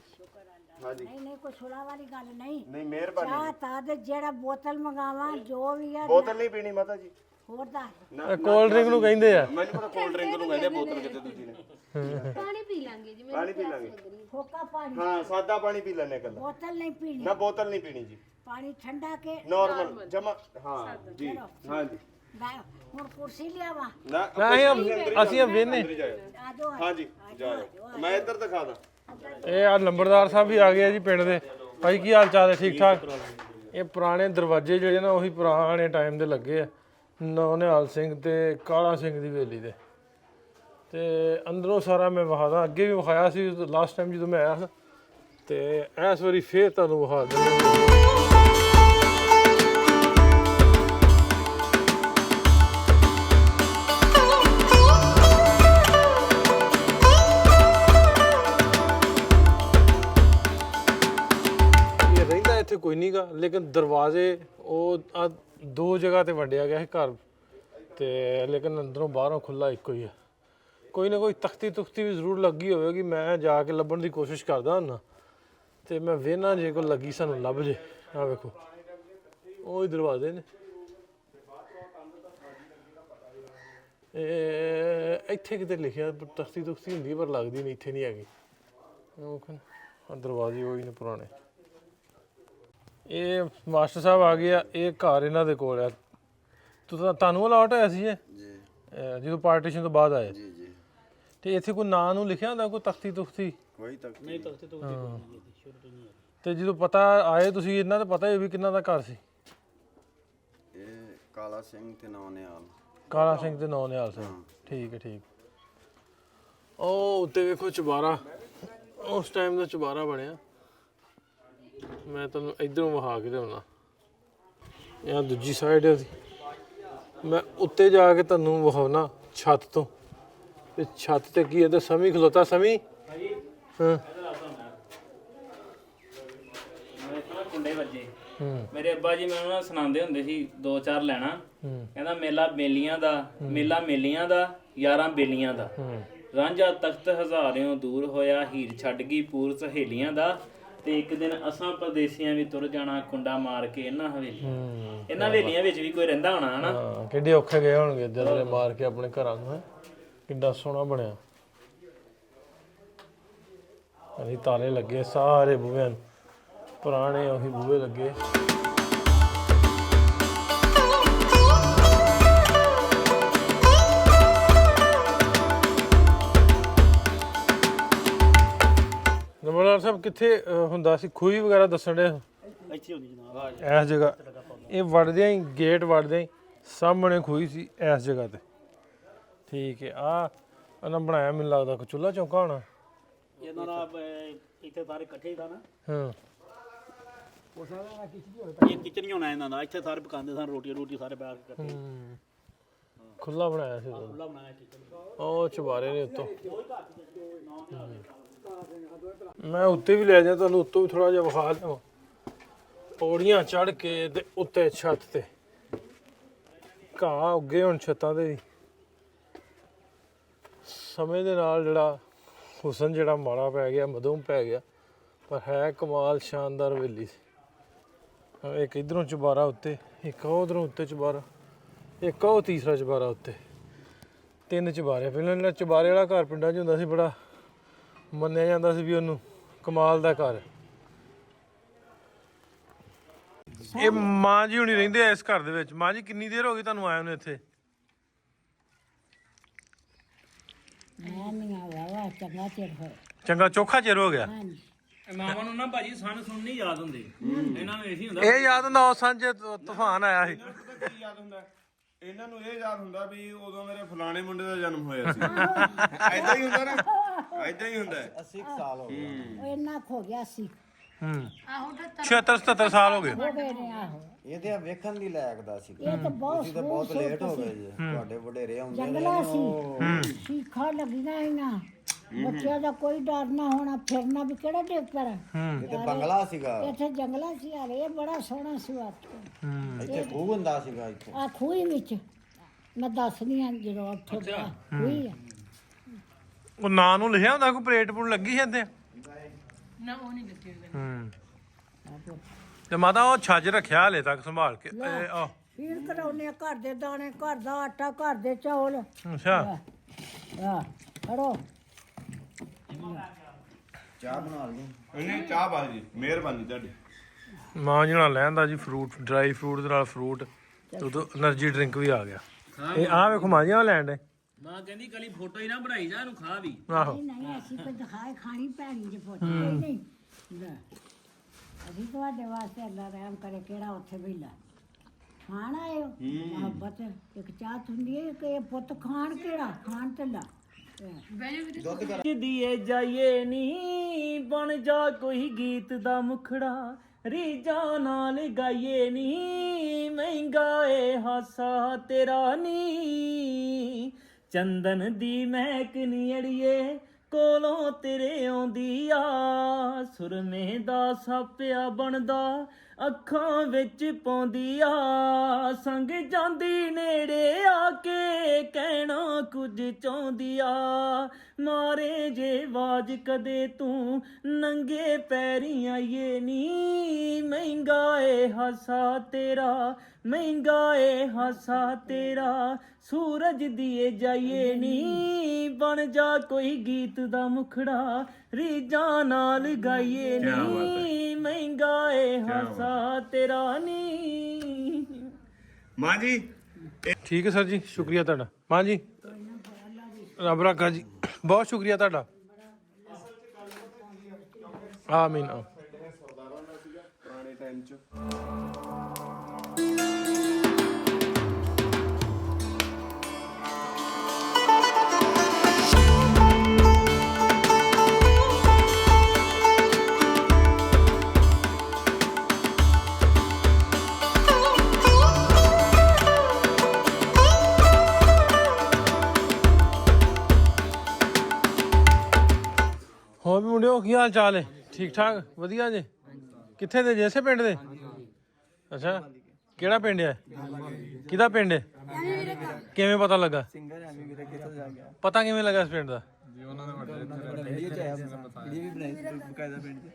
ਹਾਂਜੀ। नहीं कोई सुना वाली गल नहीं। ਨਹੀਂ ਮਿਹਰਬਾਨੀ। चाह ता ते जेड़ा बोतल मंगावा जो भी है ਬੋਤਲ ਨਹੀਂ ਪੀਣੀ ਮਾਤਾ ਜੀ। होर दा ਇਹ ਕੋਲਡ ਡਰਿੰਕ ਨੂੰ ਕਹਿੰਦੇ ਆ। ਮੈਨੂੰ ਪਤਾ ਕੋਲਡ ਡਰਿੰਕ ਨੂੰ ਕਹਿੰਦੇ ਆ, ਬੋਤਲ ਕਿਤੇ ਦੂਜੀ ਨੇ। ਪਾਣੀ ਪੀ ਲਾਂਗੇ ਜਿਵੇਂ ਪਾਣੀ ਪੀ ਲਾਂਗੇ। फोका पानी, ਹਾਂ ਸਾਦਾ ਪਾਣੀ ਪੀ ਲੈਣੇ ਕੱਲਾ। बोतल नहीं पीनी, ਨਾ ਬੋਤਲ ਨਹੀਂ ਪੀਣੀ ਜੀ, पानी ठंडा के ਨਾਰਮਲ ਜਮਾ। ਹਾਂ ਜੀ ਹਾਂ ਜੀ। हुन कुर्सी लियावा। ਨਾ ਅਸੀਂ ਵੇਨੇ। आ जाओ ਹਾਂ ਜੀ ਜਾਓ, ਮੈਂ ਇੱਧਰ ਦਿਖਾ ਦਾਂ। ਇਹ ਆ ਲੰਬੜਦਾਰ ਸਾਹਿਬ ਵੀ ਆ ਗਏ ਆ ਜੀ ਪਿੰਡ ਦੇ। ਭਾਈ ਕੀ ਹਾਲ ਚਾਲ ਹੈ? ਠੀਕ ਠਾਕ। ਇਹ ਪੁਰਾਣੇ ਦਰਵਾਜ਼ੇ ਜਿਹੜੇ ਨਾ ਉਹੀ ਪੁਰਾਣੇ ਟਾਈਮ ਦੇ ਲੱਗੇ ਆ, ਨੌ ਨਿਹਾਲ ਸਿੰਘ ਤੇ ਕਾਲਾ ਸਿੰਘ ਦੀ ਹਵੇਲੀ ਦੇ। ਤੇ ਅੰਦਰੋਂ ਸਾਰਾ ਮੈਂ ਵਿਖਾਦਾ, ਅੱਗੇ ਵੀ ਵਿਖਾਇਆ ਸੀ ਲਾਸਟ ਟਾਈਮ ਜਦੋਂ ਮੈਂ ਆਇਆ ਸੀ, ਤੇ ਇਸ ਵਾਰੀ ਫੇਰ ਤੁਹਾਨੂੰ ਵਿਖਾ ਦਿੰਦਾ। ਇੱਥੇ ਕੋਈ ਨਹੀਂਗਾ, ਲੇਕਿਨ ਦਰਵਾਜ਼ੇ ਉਹ ਆ ਦੋ ਜਗ੍ਹਾ ਤੇ ਵੰਡਿਆ ਗਿਆ ਹੈ ਘਰ, ਤੇ ਲੇਕਿਨ ਅੰਦਰੋਂ ਬਾਹਰੋਂ ਖੁੱਲਾ ਇੱਕੋ ਹੀ ਹੈ। ਕੋਈ ਨਾ ਕੋਈ ਤਖਤੀ ਤੁਖਤੀ ਵੀ ਜ਼ਰੂਰ ਲੱਗੀ ਹੋਵੇਗੀ, ਮੈਂ ਜਾ ਕੇ ਲੱਭਣ ਦੀ ਕੋਸ਼ਿਸ਼ ਕਰਦਾ ਹੁੰਦਾ ਤੇ ਮੈਂ ਵੇਖਣਾ ਜੇ ਕੋਈ ਲੱਗੀ ਸਾਨੂੰ ਲੱਭ ਜੇ। ਆ ਵੇਖੋ ਉਹ ਹੀ ਦਰਵਾਜ਼ੇ ਨੇ। ਇਹ ਇੱਥੇ ਕਿਤੇ ਲਿਖਿਆ ਤਖਤੀ ਤੁਖਤੀ ਹੁੰਦੀ ਪਰ ਲੱਗਦੀ ਨਹੀਂ, ਇੱਥੇ ਨਹੀਂ ਹੈਗੀ। ਉਹ ਦਰਵਾਜ਼ੇ ਉਹੀ ਨੇ ਪੁਰਾਣੇ। ਇਹ ਮਾਸਟਰ ਸਾਹਿਬ ਆ ਗਏ ਆ, ਇਹ ਘਰ ਇਹਨਾਂ ਦੇ ਕੋਲ ਆ। ਤੁਹਾਨੂੰ ਅਲਾਟ ਹੋਇਆ ਸੀ ਇਹ ਜੀ ਜਦੋਂ ਪਾਰਟੀਸ਼ਨ ਤੋਂ ਬਾਅਦ ਆਏ ਜੀ ਜੀ। ਤੇ ਇੱਥੇ ਕੋਈ ਨਾਂ ਨੂੰ ਲਿਖਿਆ ਹੁੰਦਾ, ਕੋਈ ਤਖਤੀ ਤੁਖਤੀ? ਕੋਈ ਤਖਤੀ ਨਹੀਂ, ਤਖਤੀ ਤੁਖਤੀ ਕੋਈ ਨਹੀਂ ਸ਼ੁਰੂ ਤੋਂ ਨਹੀਂ। ਤੇ ਜਦੋਂ ਪਤਾ ਆਏ ਤੁਸੀਂ, ਇਹਨਾਂ ਦਾ ਪਤਾ ਹੀ ਵੀ ਕਿੰਨਾ ਦਾ ਘਰ ਸੀ? ਇਹ ਕਾਲਾ ਸਿੰਘ ਤੇ ਨੌ ਨਿਹਾਲ। ਕਾਲਾ ਸਿੰਘ ਤੇ ਨੌ ਨਿਹਾਲ ਸਿੰਘ। ਠੀਕ ਹੈ ਠੀਕ। ਉਹ ਉੱਤੇ ਵੇਖੋ ਚੁਬਾਰਾ, ਉਸ ਟਾਈਮ ਦਾ ਚੁਬਾਰਾ ਬਣਿਆ। ਮੈਂ ਤੁਹਾਨੂੰ ਇਧਰੋਂ ਵਿਖਾ ਕੇ ਲਿਆਉਣਾ, ਇਹ ਦੂਜੀ ਸਾਈਡ ਹੈ ਉਹਦੀ। ਮੈਂ ਉੱਤੇ ਜਾ ਕੇ ਤੁਹਾਨੂੰ ਵਿਖਾਉਣਾ ਛੱਤ ਤੋਂ, ਤੇ ਛੱਤ ਤੇ ਕੀ ਹੈ ਤੇ ਸਮੀ ਖਲੋਤਾ। ਸਮੀ ਹਾਂ ਕੁੰਡੇ ਵੱਜੇ। ਮੇਰੇ ਅੱਬਾ ਜੀ ਮੈਨੂੰ ਨਾ ਸੁਣਾਉਂਦੇ ਹੁੰਦੇ ਸੀ 2-4 ਲੈਣਾ। ਕਹਿੰਦਾ ਮੇਲਾ ਮੇਲੀਆਂ ਦਾ, ਮੇਲਾ ਮੇਲੀਆਂ ਦਾ, ਯਾਰਾਂ ਬੇਲੀਆਂ ਦਾ। ਰਾਂਝਾ ਤਖਤ ਹਜ਼ਾਰਿਓਂ ਦੂਰ ਹੋਇਆ, ਹੀਰ ਛੱਡ ਗਈ ਪੂਰ ਸਹੇਲੀਆਂ ਦਾ। ਤੇ ਇੱਕ ਦਿਨ ਅਸਾਂ ਪਰਦੇਸੀਆਂ ਵੀ ਤੁਰ ਜਾਣਾ, ਕੁੰਡਾ ਮਾਰ ਕੇ ਇਹਨਾਂ ਹਵੇਲੀਆਂ ਵਿੱਚ ਵੀ ਕੋਈ ਰਹਿੰਦਾ ਹੋਣਾ ਹਨਾ। ਹਾਂ, ਕਿੱਡੇ ਔਖੇ ਗਏ ਹੋਣਗੇ ਜਦਲੇ ਮਾਰ ਕੇ ਆਪਣੇ ਘਰਾਂ ਨੂੰ। ਕਿੱਡਾ ਸੋਹਣਾ ਬਣਿਆ। ਅਰੇ ਤਾਲੇ ਲੱਗੇ ਸਾਰੇ ਬੂਹਿਆਂ ਨੂੰ, ਪੁਰਾਣੇ ਉਹੀ ਬੂਹੇ ਲੱਗੇ। ਨੰਬਰਦਾਰ ਸਾਹਿਬ ਕਿੱਥੇ ਹੁੰਦਾ ਸੀ ਖੂਹੀ ਵਗੈਰਾ ਦੱਸਣ ਦੇ? ਇੱਥੇ ਹੁੰਦੀ ਜਨਾਬ ਇਸ ਜਗ੍ਹਾ। ਇਹ ਵੜਦਿਆਂ ਹੀ ਗੇਟ ਵੜਦਿਆਂ ਹੀ ਸਾਹਮਣੇ ਖੂਹੀ ਸੀ ਇਸ ਜਗ੍ਹਾ ਤੇ। ਠੀਕ ਹੈ। ਆ ਇਹਨਾਂ ਬਣਾਇਆ ਮੈਨੂੰ ਲੱਗਦਾ ਕੋਈ ਚੁੱਲ੍ਹਾ ਚੌਂਕਾ ਹੋਣਾ ਇਹਨਾਂ ਦਾ ਇੱਥੇ ਸਾਰੇ ਇਕੱਠੇ ਹੀ ਨਾ। ਹਾਂ ਇਹ ਕਿਚਨ ਹੀ ਹੋਣਾ ਇਹਨਾਂ ਦਾ। ਇੱਥੇ ਸਾਰੇ ਪਕਾਉਂਦੇ ਸਨ ਰੋਟੀ ਸਾਰੇ ਬੈਠ ਕੇ ਇਕੱਠੇ। ਖੁੱਲਾ ਬਣਾਇਆ ਸੀ ਖੁੱਲਾ ਬਣਾਇਆ ਕਿਚਨ। ਉਹ ਚੁਬਾਰੇ ਨੇ ਉੱਤੋਂ। ਮੈਂ ਉੱਤੇ ਵੀ ਲੈ ਜਾ ਤੁਹਾਨੂੰ, ਉੱਤੋਂ ਵੀ ਥੋੜਾ ਜਿਹਾ ਵਿਖਾ ਲਿਆਵਾਂ। ਪੌੜੀਆਂ ਚੜ੍ਹ ਕੇ ਤੇ ਉੱਤੇ ਛੱਤ ਤੇ ਘਾਹ ਉੱਗੇ ਹੁਣ ਛੱਤਾਂ ਤੇ ਵੀ। ਸਮੇਂ ਦੇ ਨਾਲ ਜਿਹੜਾ ਹੁਸਨ ਜਿਹੜਾ ਮਾੜਾ ਪੈ ਗਿਆ, ਮਧੂਮ ਪੈ ਗਿਆ, ਪਰ ਹੈ ਕਮਾਲ ਸ਼ਾਨਦਾਰ ਹਵੇਲੀ ਸੀ। ਇੱਕ ਇਧਰੋਂ ਚੁਬਾਰਾ ਉੱਤੇ, ਇੱਕ ਉਧਰੋਂ ਉੱਤੇ ਚੁਬਾਰਾ, ਇੱਕ ਉਹ ਤੀਸਰਾ ਚੁਬਾਰਾ ਉੱਤੇ, 3 ਚੁਬਾਰੇ। ਪਹਿਲਾਂ ਜਿਹੜਾ ਚੁਬਾਰੇ ਵਾਲਾ ਘਰ ਪਿੰਡਾਂ 'ਚ ਹੁੰਦਾ ਸੀ, ਬੜਾ ਮੰਨਿਆ ਜਾਂਦਾ ਸੀ ਵੀ ਉਹਨੂੰ ਕਮਾਲ ਦਾ ਘਰ। ਇਹ ਮਾਂ ਜੀ ਹੁਣੀ ਰਹਿੰਦੇ ਆ ਇਸ ਘਰ ਦੇ ਵਿੱਚ। ਮਾਂ ਜੀ ਕਿੰਨੀ ਦੇਰ ਹੋ ਗਈ ਤੁਹਾਨੂੰ ਆਇਆ ਨੂੰ ਇੱਥੇ? ਮੈਂ ਨਹੀਂ ਆਇਆ ਚੰਗਾ ਚਿਰ ਹੋਇਆ। ਚੰਗਾ ਚੋਖਾ ਚਿਰ ਹੋ ਗਿਆ। ਮਾਵਾਂ ਨੂੰ ਨਾ ਭਾਜੀ ਸਨ ਸੁਣਨੀ ਯਾਦ ਹੁੰਦੀ, ਇਹਨਾਂ ਨੂੰ ਇਹੀ ਹੁੰਦਾ। ਇਹ ਯਾਦ ਹੁੰਦਾ ਉਸ ਸੰਜ ਤੂਫਾਨ ਆਇਆ ਸੀ। ਪਤਾ ਕੀ ਯਾਦ ਹੁੰਦਾ? ਇਹਨਾਂ ਨੂੰ ਇਹ ਯਾਦ ਹੁੰਦਾ ਵੀ ਉਦੋਂ ਮੇਰੇ ਫਲਾਣੇ ਮੁੰਡੇ ਦਾ ਜਨਮ ਹੋਇਆ ਸੀ। ਐਦਾਂ ਹੀ ਹੁੰਦਾ ਨਾ, ਐਦਾਂ ਹੀ ਹੁੰਦਾ। 80 ਸਾਲ ਹੋ ਗਏ ਉਹ ਇੰਨਾ ਖੋ ਗਿਆ ਸੀ 76-77 ਸਾਲ ਹੋ ਗਏ। ਹੋ ਗਏ ਨੇ। ਆਹੋ ਇਹ ਤੇ ਵੇਖਣ ਦੀ ਲਾਇਕ ਦਾ ਸੀ। ਇਹ ਤਾਂ ਬਹੁਤ ਤੁਸੀਂ ਤਾਂ ਬਹੁਤ ਲੇਟ ਹੋ ਗਏ ਜੀ, ਤੁਹਾਡੇ ਵਡੇਰੇ ਆਉਂਦੇ ਜੰਗਲਾ ਸੀ, ਸੀਖਾਂ ਲੱਗੀਆਂ ਇਹਨਾਂ, ਬੱਚਿਆਂ ਦਾ ਕੋਈ ਡਰ ਨਾ ਹੋਣਾ, ਫਿਰਨਾ ਵੀ ਕਿਹੜਾ ਡਿੱਗ ਪਰ। ਇਹ ਤੇ ਬੰਗਲਾ ਸੀਗਾ, ਇੱਥੇ ਜੰਗਲਾ ਸੀ ਹਾਲੇ। ਇਹ ਬੜਾ ਸੋਹਣਾ ਸੀ ਇੱਥੇ ਖੂਹ ਹੁੰਦਾ ਸੀਗਾ ਇੱਥੇ। ਆ ਖੂਹੀ ਵਿੱਚ ਮੈਂ ਦੱਸਦੀ ਆ ਜਦੋਂ ਉੱਥੇ ਖੂਹੀ ਆ। ਉਹ ਨਾਂ ਨੂੰ ਲਿਖਿਆ ਹੁੰਦਾ ਕੋਈ ਪਲੇਟ ਪੂਟ ਲੱਗੀ ਜਾਂਦੇ? ਨਾ ਉਹ ਨਹੀਂ ਲੱਗੇ ਤੇ ਮਾਤਾ ਉਹ ਛੱਜ ਰੱਖਿਆ ਹਲੇ ਤੱਕ ਸੰਭਾਲ ਕੇ। ਆਹ ਫੀਰ ਕਰਾਉਨੇ ਘਰ ਦੇ ਦਾਣੇ, ਘਰ ਦਾ ਆਟਾ, ਘਰ ਦੇ ਚੌਲ। ਅੱਛਾ ਆ ਖੜੋ ਚਾਹ ਬਣਾ ਲਈ। ਨਹੀਂ ਚਾਹ ਬਾਜੀ ਜੀ, ਮਿਹਰਬਾਨੀ ਤੁਹਾਡੀ। ਮਾਂ ਜੀ ਨਾਲ ਲੈਂਦਾ ਜੀ ਫਰੂਟ, ਡਰਾਈ ਫਰੂਟ ਦੇ ਨਾਲ ਫਰੂਟ, ਤੇ ਉਦੋਂ એનર્ਜੀ ਡਰਿੰਕ ਵੀ ਆ ਗਿਆ। ਇਹ ਆਹ ਵੇਖੋ ਮਾਂ ਜੀ ਆ ਲੈਣ ਦੇ। ਮਾਂ ਕਹਿੰਦੀ ਕਲੀ ਫੋਟੋ ਹੀ ਨਾ ਬਣਾਈ ਜਾ, ਇਹਨੂੰ ਖਾ ਵੀ। ਆਹੋ ਨਹੀਂ ਅਸੀਂ ਕੋਈ ਦਿਖਾਏ ਖਾਣੀ ਪੈਣੀ ਜੇ ਫੋਟੋ ਨਹੀਂ ਲੈ। ਅਸੀਂ ਤੁਹਾਡੇ ਵਾਸਤੇ ਅੱਲਾ ਰਹਿਮ ਕਰੇ ਕਿਹੜਾ ਉੱਥੇ ਵੇਲਾ ਖਾਣ ਆਏ ਹੋ। ਮੁਹੱਬਤ ਇੱਕ ਚਾਹ ਹੁੰਦੀ ਹੈ ਕਿ ਇਹ ਪੁੱਤ ਖਾਣ ਕਿਹੜਾ ਖਾਣ ਢੱਲਾ। ਦੀਏ ਜਾਈਏ ਨੀ ਬਣ ਜਾ ਕੋਈ ਗੀਤ ਦਾ ਮੁਖੜਾ, ਰੀਜਾਂ ਨਾਲ ਗਾਈਏ ਨੀ ਮਹਿੰਗਾ ਏ ਹਾਸਾ ਤੇਰਾ ਨੀ। ਚੰਦਨ ਦੀ ਮਹਿਕ ਨੀ ਅੜੀਏ ਕੋਲੋਂ ਤੇਰੇ ਆਉਂਦੀ ਆ, ਸੁਰਮੇ ਦਾ ਸਾਪਿਆ ਬਣਦਾ ਅੱਖਾਂ ਵਿੱਚ ਪਾਉਂਦੀ ਆ। ਸੰਗ ਜਾਂਦੀ ਨੇੜੇ ਆ ਕੇ ਕਹਿਣਾ ਕੁਝ ਚਾਹੁੰਦੀ ਆ, ਮਾਰੇ ਜੇ ਆਵਾਜ਼ ਕਦੇ ਤੂੰ ਨੰਗੇ ਪੈਰੀਂ ਆਈਏ ਨੀ। ਮਹਿੰਗਾ ਏ ਹਾਸਾ ਤੇਰਾ, ਮਹਿੰਗਾ ਏ ਹਾਸਾ ਤੇਰਾ, ਸੂਰਜ ਦੀਏ ਜਾਈਏ ਨੀ ਬਣ ਜਾ ਕੋਈ ਗੀਤ ਦਾ ਮੁਖੜਾ, ਰੀਜਾਂ ਨਾਲ ਗਾਈਏ ਨੀ ਮਹਿੰਗਾ ਏ ਹਾਸਾ ਤੇਰਾ ਨੀ। ਮਾਂ ਜੀ ਠੀਕ ਹੈ ਸਰ ਜੀ, ਸ਼ੁਕਰੀਆ ਤੁਹਾਡਾ। ਮਾਂ ਜੀ ਰੱਬ ਰੱਖਾ ਜੀ, ਬਹੁਤ ਸ਼ੁਕਰੀਆ ਤੁਹਾਡਾ। ਆਮੀਨ। ਪੁਰਾਣੇ ਟਾਈਮ 'ਚ ਹੋਰ ਵੀ ਮੁੰਡਿਓ ਕੀ ਹਾਲ ਚਾਲ ਹੈ? ਠੀਕ ਠਾਕ ਵਧੀਆ ਜੀ। ਕਿੱਥੇ ਦੇ ਜੇ? ਇਸੇ ਪਿੰਡ ਦੇ? ਅੱਛਾ ਕਿਹੜਾ ਪਿੰਡ ਹੈ? ਕਿਹਦਾ ਪਿੰਡ ਹੈ? ਕਿਵੇਂ ਪਤਾ ਲੱਗਾ? ਪਤਾ ਕਿਵੇਂ ਲੱਗਾ ਇਸ ਪਿੰਡ ਦਾ?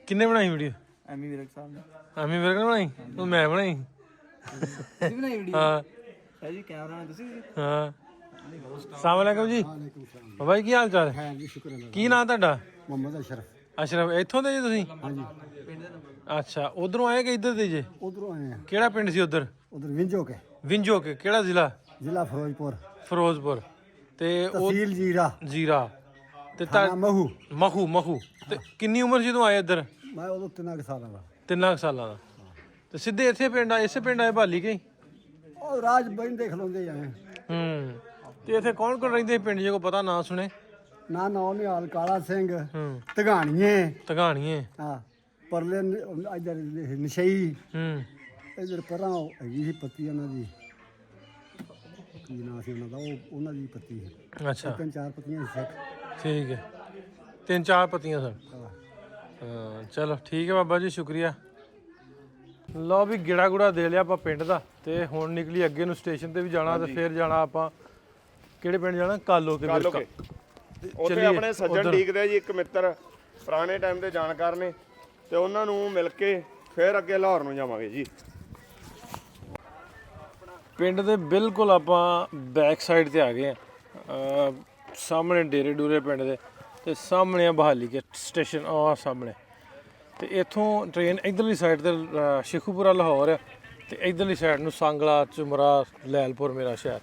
ਕਿੰਨੇ ਬਣਾਈ ਵੀਡੀਓ? ਐਮੀ ਵਿਰਕ ਨੇ ਬਣਾਈ? ਤੂੰ ਮੈਂ ਬਣਾਈ? ਹਾਂ ਹਾਂ। ਅਸਲਾਮੁਅਲੈਕੁਮ ਜੀ। ਬਾਈ ਕੀ ਹਾਲ ਚਾਲ ਹੈ? ਕੀ ਨਾਂ ਤੁਹਾਡਾ? ਮੁਹੰਮਦ ਅਸ਼ਰਫ। ਅਸ਼ਰਫ ਇੱਥੋਂ ਦੇ ਜੀ ਤੁਸੀਂ? ਹਾਂਜੀ। ਅੱਛਾ ਉਧਰੋਂ ਆਏ ਕਿ ਇੱਧਰ ਦੇ ਜੇ? ਉਧਰੋਂ ਆਏ ਆ। ਕਿਹੜਾ ਪਿੰਡ ਸੀ ਉਧਰ? ਉਧਰ ਵਿੰਜੋ ਕੇ। ਵਿੰਜੋ ਕੇ ਕਿਹੜਾ ਜ਼ਿਲ੍ਹਾ? ਜ਼ਿਲ੍ਹਾ ਫਿਰੋਜ਼ਪੁਰ, ਫਿਰੋਜ਼ਪੁਰ। ਤੇ ਉਹ ਤਹਿਸੀਲ ਜੀਰਾ, ਜੀਰਾ। ਤੇ ਥਾਣਾ ਮਹੂ। ਮਖੂ। ਤੇ ਕਿੰਨੀ ਉਮਰ ਜਦੋਂ ਆਏ ਇੱਧਰ? ਮੈਂ ਉਦੋਂ 3 ਸਾਲਾਂ ਦਾ। 3 ਸਾਲਾਂ ਦਾ। ਤੇ ਸਿੱਧੇ ਇੱਥੇ ਪਿੰਡ ਆਏ? ਇਸੇ ਪਿੰਡ ਆਏ ਭਾਲੀ ਕੇ? ਉਹ ਰਾਜ ਬਹਿੰਦੇ ਖਲੋਂਦੇ ਜਾਏ। ਤੇ ਇੱਥੇ ਕੌਣ ਕੌਣ ਰਹਿੰਦੇ ਪਿੰਡ ਜੇ ਕੋ ਪਤਾ ਨਾ ਸੁਣੇ? ਨਾ ਨਿਹਾਲ, ਕਾਲਾ ਸਿੰਘ, ਤਗਾਣੀਏ, ਤਗਾਣੀਏ। ਹਾਂ ਪਰਲੇ ਇਧਰ ਨਸ਼ਈ, ਇਧਰ ਪਰਾਂ ਹੈਗੀ ਸੀ ਪੱਤੀ ਉਹਨਾਂ ਦੀ, ਕੀ ਨਾਂ ਸੀ ਉਹਨਾਂ ਦਾ? ਉਹ ਉਹਨਾਂ ਦੀ ਪੱਤੀ ਸੀ। ਅੱਛਾ 3-4 ਪੱਤੀਆਂ ਸੀ। ਠੀਕ ਹੈ, 3-4 ਪੱਤੀਆਂ ਸਨ। ਹਾਂ ਚਲੋ ਠੀਕ ਹੈ ਬਾਬਾ ਜੀ, ਸ਼ੁਕਰੀਆ। ਲਓ ਵੀ ਗੇੜਾ ਗੁੜਾ ਦੇ ਲਿਆ ਆਪਾਂ ਪਿੰਡ ਦਾ, ਤੇ ਹੁਣ ਨਿਕਲੀ ਅੱਗੇ ਨੂੰ ਸਟੇਸ਼ਨ ਤੇ ਵੀ ਜਾਣਾ, ਤੇ ਫਿਰ ਜਾਣਾ ਆਪਾਂ ਕਿਹੜੇ ਪਿੰਡ ਜਾਣਾ? ਕਾਲੋ ਕੇ। ਉੱਥੇ ਆਪਣੇ ਸੱਜਣ ਡੀਕਦੇ ਜੀ, ਇੱਕ ਮਿੱਤਰ ਪੁਰਾਣੇ ਟਾਈਮ ਦੇ ਜਾਣਕਾਰ ਨੇ, ਤੇ ਉਹਨਾਂ ਨੂੰ ਮਿਲ ਕੇ ਫਿਰ ਅੱਗੇ ਲਾਹੌਰ ਨੂੰ ਜਾਵਾਂਗੇ ਜੀ। ਪਿੰਡ ਦੇ ਬਿਲਕੁਲ ਆਪਾਂ ਬੈਕ ਸਾਈਡ ਤੇ ਆ ਗਏ ਆ, ਸਾਹਮਣੇ ਡੇਰੇ ਡੂਰੇ ਪਿੰਡ ਦੇ, ਤੇ ਸਾਹਮਣੇ ਆ ਬਹਾਲੀ ਕੇ ਸਟੇਸ਼ਨ ਆ ਸਾਹਮਣੇ। ਤੇ ਇੱਥੋਂ ਟ੍ਰੇਨ ਇਧਰਲੀ ਸਾਈਡ ਤੇ ਸ਼ੇਖੂਪੁਰਾ ਲਾਹੌਰ ਆ, ਤੇ ਇਧਰਲੀ ਸਾਈਡ ਨੂੰ ਸੰਗਲਾ ਚੁਮਰਾ ਲੈਲਪੁਰ ਮੇਰਾ ਸ਼ਹਿਰ।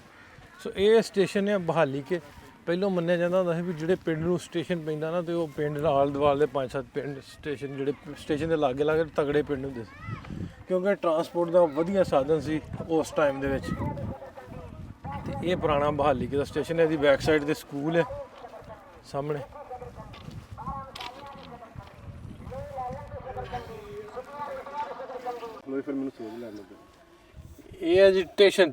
ਸੋ ਇਹ ਸਟੇਸ਼ਨ ਆ ਬਹਾਲੀ ਕੇ। ਪਹਿਲਾਂ ਮੰਨਿਆ ਜਾਂਦਾ ਹੁੰਦਾ ਸੀ ਵੀ ਜਿਹੜੇ ਪਿੰਡ ਨੂੰ ਸਟੇਸ਼ਨ ਪੈਂਦਾ ਨਾ, ਤੇ ਉਹ ਪਿੰਡ ਦੇ ਆਲੇ ਦੁਆਲੇ ਦੇ 5-7 ਪਿੰਡ ਸਟੇਸ਼ਨ, ਜਿਹੜੇ ਸਟੇਸ਼ਨ ਦੇ ਲਾਗੇ ਲਾਗੇ ਤਗੜੇ ਪਿੰਡ ਹੁੰਦੇ ਸੀ, ਕਿਉਂਕਿ ਟਰਾਂਸਪੋਰਟ ਦਾ ਵਧੀਆ ਸਾਧਨ ਸੀ ਉਸ ਟਾਈਮ ਦੇ ਵਿੱਚ। ਤੇ ਇਹ ਪੁਰਾਣਾ ਬਹਾਲੀ ਕੇ ਦਾ ਸਟੇਸ਼ਨ ਹੈ, ਇਹਦੀ ਬੈਕ ਸਾਈਡ ਤੇ ਸਕੂਲ ਹੈ ਸਾਹਮਣੇ। ਇਹ ਹੈ ਜੀ ਸਟੇਸ਼ਨ